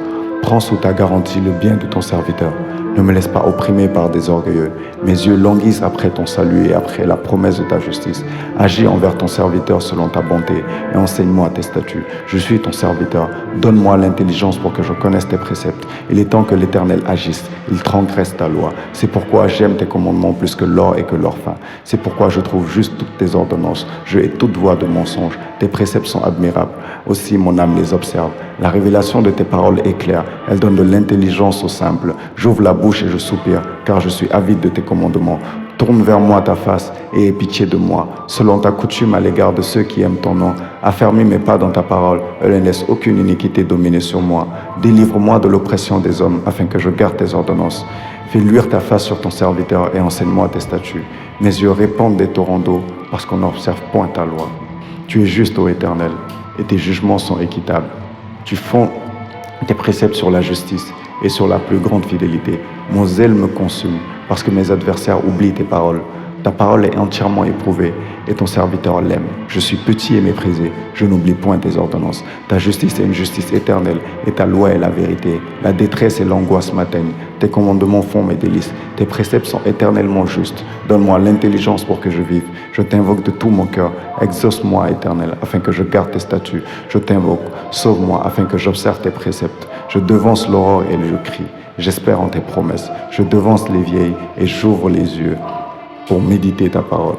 Prends sous ta garantie le bien de ton serviteur, Ne me laisse pas opprimer par des orgueilleux. Mes yeux languissent après ton salut et après la promesse de ta justice. Agis envers ton serviteur selon ta bonté et enseigne-moi tes statuts. Je suis ton serviteur. Donne-moi l'intelligence pour que je connaisse tes préceptes. Il est temps que l'Éternel agisse. Il transgresse ta loi. C'est pourquoi j'aime tes commandements plus que l'or et que l'or fin. C'est pourquoi je trouve juste toutes tes ordonnances. Je hais toute voie de mensonge. Tes préceptes sont admirables. Aussi mon âme les observe. La révélation de tes paroles est claire. Elle donne de l'intelligence aux simples. J'ouvre la bouche et je soupire, car je suis avide de tes commandements. Tourne vers moi ta face et aie pitié de moi, selon ta coutume à l'égard de ceux qui aiment ton nom. Affermis mes pas dans ta parole et ne laisse aucune iniquité dominer sur moi. Délivre-moi de l'oppression des hommes, afin que je garde tes ordonnances. Fais luire ta face sur ton serviteur et enseigne-moi tes statuts. Mes yeux répandent des torrents d'eau, parce qu'on n'observe point ta loi. Tu es juste, ô Éternel, et tes jugements sont équitables. Tu fondes tes préceptes sur la justice et sur la plus grande fidélité. Mon zèle me consume, parce que mes adversaires oublient tes paroles. Ta parole est entièrement éprouvée, et ton serviteur l'aime. Je suis petit et méprisé, je n'oublie point tes ordonnances. Ta justice est une justice éternelle, et ta loi est la vérité. La détresse et l'angoisse m'atteignent. Tes commandements font mes délices. Tes préceptes sont éternellement justes. Donne-moi l'intelligence pour que je vive. Je t'invoque de tout mon cœur. Exauce-moi, Éternel, afin que je garde tes statuts. Je t'invoque. Sauve-moi, afin que j'observe tes préceptes. Je devance l'aurore et je crie. J'espère en tes promesses. Je devance les vieilles et j'ouvre les yeux pour méditer ta parole.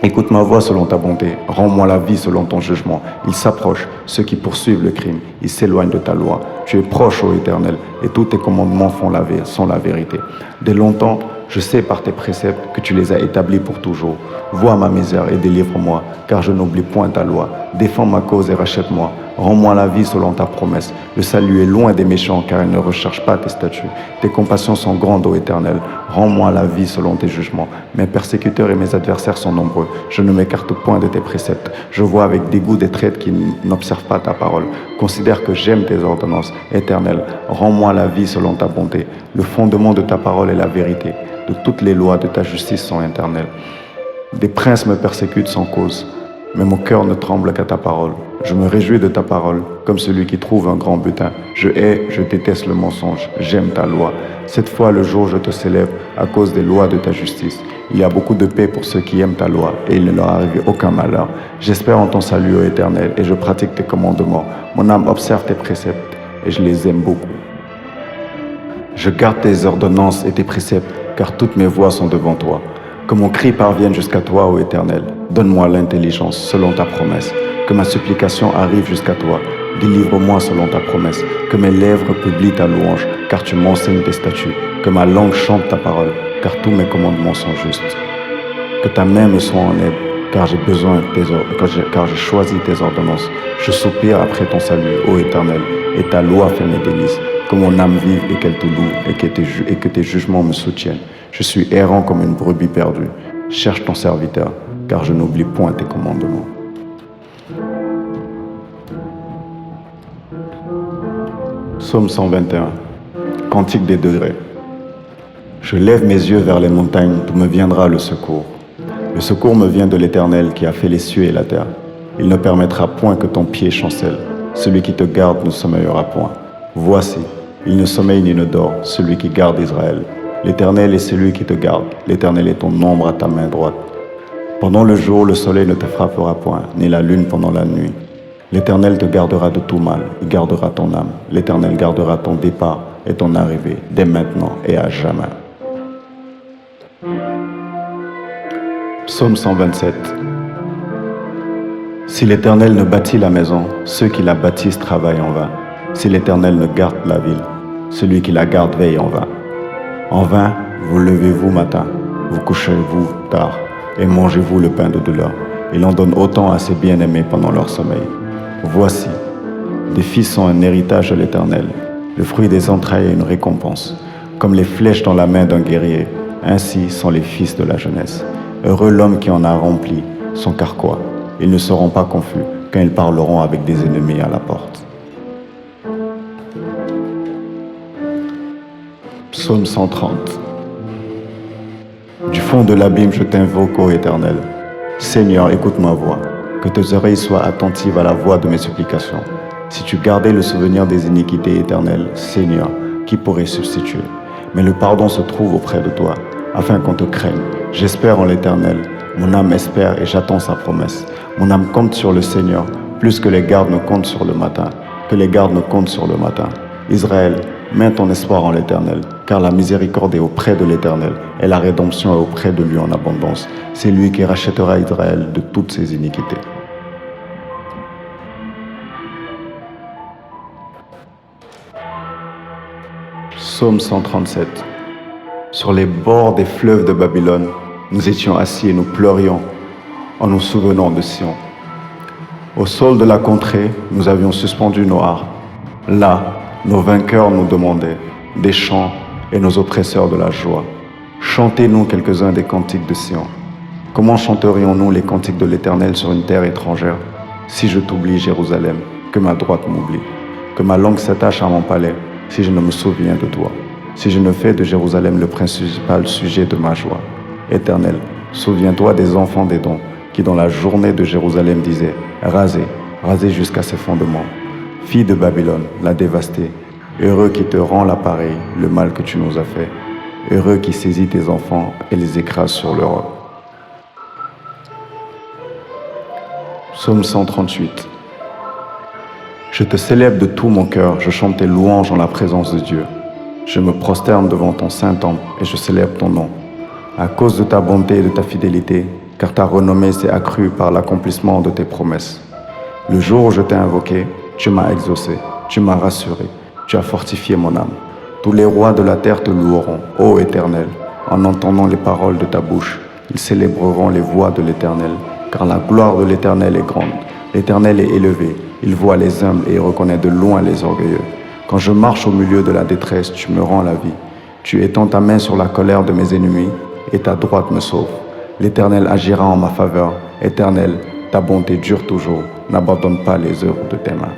Écoute ma voix selon ta bonté. Rends-moi la vie selon ton jugement. Ils s'approchent, ceux qui poursuivent le crime. Ils s'éloignent de ta loi. Tu es proche, ô Éternel, et tous tes commandements sont la vérité. Dès longtemps, je sais par tes préceptes que tu les as établis pour toujours. Vois ma misère et délivre-moi, car je n'oublie point ta loi. Défends ma cause et rachète-moi. Rends-moi la vie selon ta promesse. Le salut est loin des méchants, car ils ne recherchent pas tes statuts. Tes compassions sont grandes, ô Éternel. Rends-moi la vie selon tes jugements. Mes persécuteurs et mes adversaires sont nombreux. Je ne m'écarte point de tes préceptes. Je vois avec dégoût des traîtres qui n'observent pas ta parole. Considère que j'aime tes ordonnances. Éternel, rends-moi la vie selon ta bonté. Le fondement de ta parole est la vérité. De toutes les lois de ta justice sont éternelles. Des princes me persécutent sans cause, mais mon cœur ne tremble qu'à ta parole. Je me réjouis de ta parole, comme celui qui trouve un grand butin. Je déteste le mensonge, j'aime ta loi. Cette fois, le jour, je te célèbre à cause des lois de ta justice. Il y a beaucoup de paix pour ceux qui aiment ta loi, et il ne leur arrive aucun malheur. J'espère en ton salut, ô Éternel, et je pratique tes commandements. Mon âme observe tes préceptes, et je les aime beaucoup. Je garde tes ordonnances et tes préceptes, car toutes mes voies sont devant toi. Que mon cri parvienne jusqu'à toi, ô Éternel. Donne-moi l'intelligence selon ta promesse. Que ma supplication arrive jusqu'à toi. Délivre-moi selon ta promesse. Que mes lèvres publient ta louange, car tu m'enseignes tes statuts. Que ma langue chante ta parole, car tous mes commandements sont justes. Que ta main me soit en aide, car j'ai choisi tes ordonnances. Je soupire après ton salut, ô Éternel, et ta loi fait mes délices. Que mon âme vive et qu'elle te loue, et que tes jugements me soutiennent. Je suis errant comme une brebis perdue. Cherche ton serviteur, car je n'oublie point tes commandements. Psaume 121, Cantique des degrés. Je lève mes yeux vers les montagnes, d'où me viendra le secours. Le secours me vient de l'Éternel qui a fait les cieux et la terre. Il ne permettra point que ton pied chancelle. Celui qui te garde ne sommeillera point. Voici, il ne sommeille ni ne dort, celui qui garde Israël. L'Éternel est celui qui te garde. L'Éternel est ton ombre à ta main droite. Pendant le jour, le soleil ne te frappera point, ni la lune pendant la nuit. L'Éternel te gardera de tout mal, il gardera ton âme. L'Éternel gardera ton départ et ton arrivée, dès maintenant et à jamais. Psaume 127. Si l'Éternel ne bâtit la maison, ceux qui la bâtissent travaillent en vain. Si l'Éternel ne garde la ville, celui qui la garde veille en vain. En vain, vous levez-vous matin, vous couchez-vous tard, et mangez-vous le pain de douleur. Il en donne autant à ses bien-aimés pendant leur sommeil. Voici, des fils sont un héritage de l'Éternel, le fruit des entrailles est une récompense. Comme les flèches dans la main d'un guerrier, ainsi sont les fils de la jeunesse. Heureux l'homme qui en a rempli son carquois. Ils ne seront pas confus quand ils parleront avec des ennemis à la porte. Psaume 130. Du fond de l'abîme, je t'invoque, ô Éternel. Seigneur, écoute ma voix. Que tes oreilles soient attentives à la voix de mes supplications. Si tu gardais le souvenir des iniquités éternelles, Seigneur, qui pourrait substituer? mais le pardon se trouve auprès de toi, afin qu'on te craigne. J'espère en l'Éternel, mon âme espère et j'attends sa promesse. Mon âme compte sur le Seigneur, plus que les gardes ne comptent sur le matin, que les gardes ne comptent sur le matin. Israël, mets ton espoir en l'Éternel, car la miséricorde est auprès de l'Éternel, et la rédemption est auprès de lui en abondance. C'est lui qui rachètera Israël de toutes ses iniquités. Psaume 137. Sur les bords des fleuves de Babylone, nous étions assis et nous pleurions en nous souvenant de Sion. Au sol de la contrée, nous avions suspendu nos harpes. Là, nos vainqueurs nous demandaient des chants et nos oppresseurs de la joie. Chantez-nous quelques-uns des cantiques de Sion. Comment chanterions-nous les cantiques de l'Éternel sur une terre étrangère? Si je t'oublie, Jérusalem, que ma droite m'oublie, que ma langue s'attache à mon palais, si je ne me souviens de toi, si je ne fais de Jérusalem le principal sujet de ma joie. Éternel, souviens-toi des enfants d'Édom, qui dans la journée de Jérusalem disaient « Rasez, rasez jusqu'à ses fondements. Fille de Babylone, la dévastée, heureux qui te rend l'appareil, le mal que tu nous as fait. Heureux qui saisit tes enfants et les écrase sur l'Europe. » Psaume 138. Je te célèbre de tout mon cœur, je chante tes louanges en la présence de Dieu. Je me prosterne devant ton saint temple et je célèbre ton nom. À cause de ta bonté et de ta fidélité, car ta renommée s'est accrue par l'accomplissement de tes promesses. Le jour où je t'ai invoqué, tu m'as exaucé, tu m'as rassuré, tu as fortifié mon âme. Tous les rois de la terre te loueront, ô Éternel, en entendant les paroles de ta bouche. Ils célébreront les voies de l'Éternel, car la gloire de l'Éternel est grande. L'Éternel est élevé, il voit les humbles et il reconnaît de loin les orgueilleux. Quand je marche au milieu de la détresse, tu me rends la vie. Tu étends ta main sur la colère de mes ennemis et ta droite me sauve. L'Éternel agira en ma faveur. Éternel, ta bonté dure toujours. N'abandonne pas les œuvres de tes mains.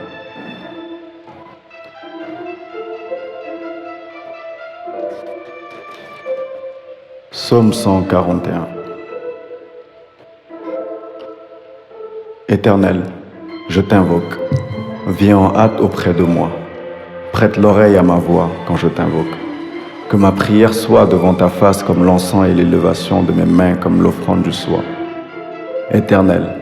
Psaume 141. Éternel, je t'invoque. Viens en hâte auprès de moi. Prête l'oreille à ma voix quand je t'invoque. Que ma prière soit devant ta face comme l'encens et l'élévation de mes mains comme l'offrande du soir. Éternel,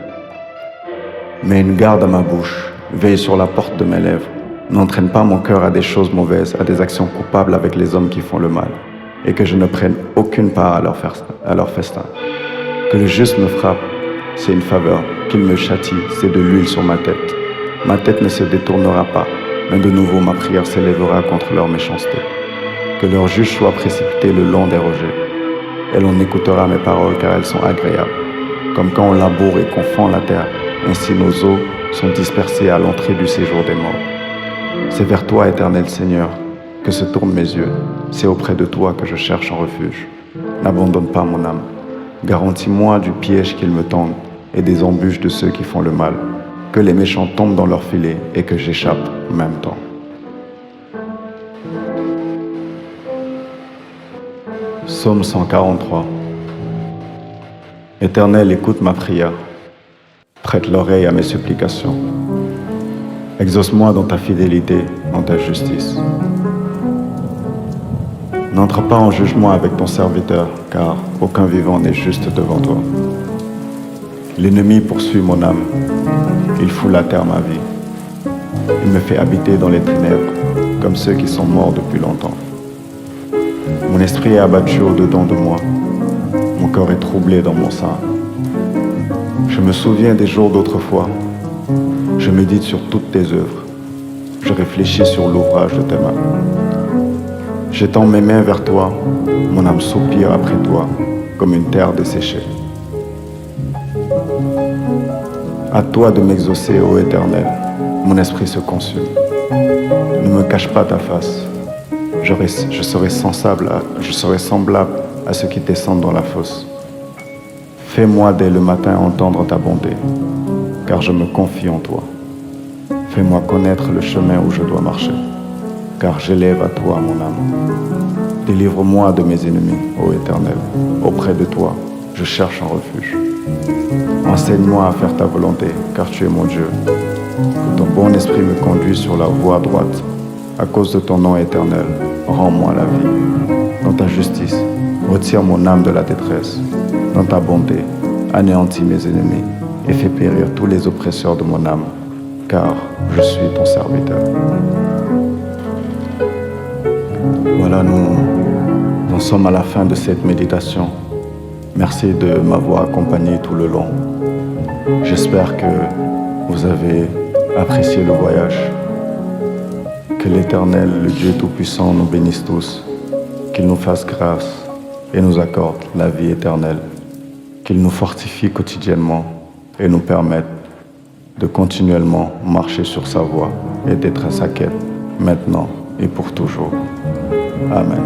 mets une garde à ma bouche, veille sur la porte de mes lèvres. N'entraîne pas mon cœur à des choses mauvaises, à des actions coupables avec les hommes qui font le mal, et que je ne prenne aucune part à leur festin. Que le juste me frappe, c'est une faveur. Qu'il me châtie, c'est de l'huile sur ma tête. Ma tête ne se détournera pas, mais de nouveau ma prière s'élèvera contre leur méchanceté. Que leur juge soit précipité le long des rejets. Et l'on écoutera mes paroles car elles sont agréables. Comme quand on laboure et qu'on fend la terre, ainsi nos eaux sont dispersées à l'entrée du séjour des morts. C'est vers toi, Éternel Seigneur, que se tournent mes yeux. C'est auprès de toi que je cherche un refuge. N'abandonne pas mon âme. Garantis-moi du piège qu'ils me tendent et des embûches de ceux qui font le mal. Que les méchants tombent dans leur filet et que j'échappe en même temps. Psaume 143. Éternel, écoute ma prière. Prête l'oreille à mes supplications. Exauce-moi dans ta fidélité, dans ta justice. N'entre pas en jugement avec ton serviteur, car aucun vivant n'est juste devant toi. L'ennemi poursuit mon âme, il fout la terre ma vie. Il me fait habiter dans les ténèbres, comme ceux qui sont morts depuis longtemps. Mon esprit est abattu au-dedans de moi, mon corps est troublé dans mon sein. Je me souviens des jours d'autrefois, je médite sur toutes tes œuvres, je réfléchis sur l'ouvrage de tes mains. J'étends mes mains vers toi, mon âme soupire après toi, comme une terre desséchée. À toi de m'exaucer, ô Éternel, mon esprit se consume. Ne me cache pas ta face, je serai semblable à ceux qui descendent dans la fosse. Fais-moi dès le matin entendre ta bonté, car je me confie en toi. Fais-moi connaître le chemin où je dois marcher, car j'élève à toi mon âme. Délivre-moi de mes ennemis, ô Éternel. Auprès de toi, je cherche un refuge. Enseigne-moi à faire ta volonté, car tu es mon Dieu. Que ton bon esprit me conduise sur la voie droite. à cause de ton nom éternel, rends-moi la vie. Dans ta justice, retire mon âme de la détresse. Dans ta bonté, anéantis mes ennemis et fais périr tous les oppresseurs de mon âme, car je suis ton serviteur. Voilà, nous sommes à la fin de cette méditation. Merci de m'avoir accompagné tout le long. J'espère que vous avez apprécié le voyage. Que l'Éternel, le Dieu Tout-Puissant, nous bénisse tous, qu'il nous fasse grâce et nous accorde la vie éternelle, qu'il nous fortifie quotidiennement et nous permette de continuellement marcher sur sa voie et d'être à sa quête, maintenant et pour toujours. Amen.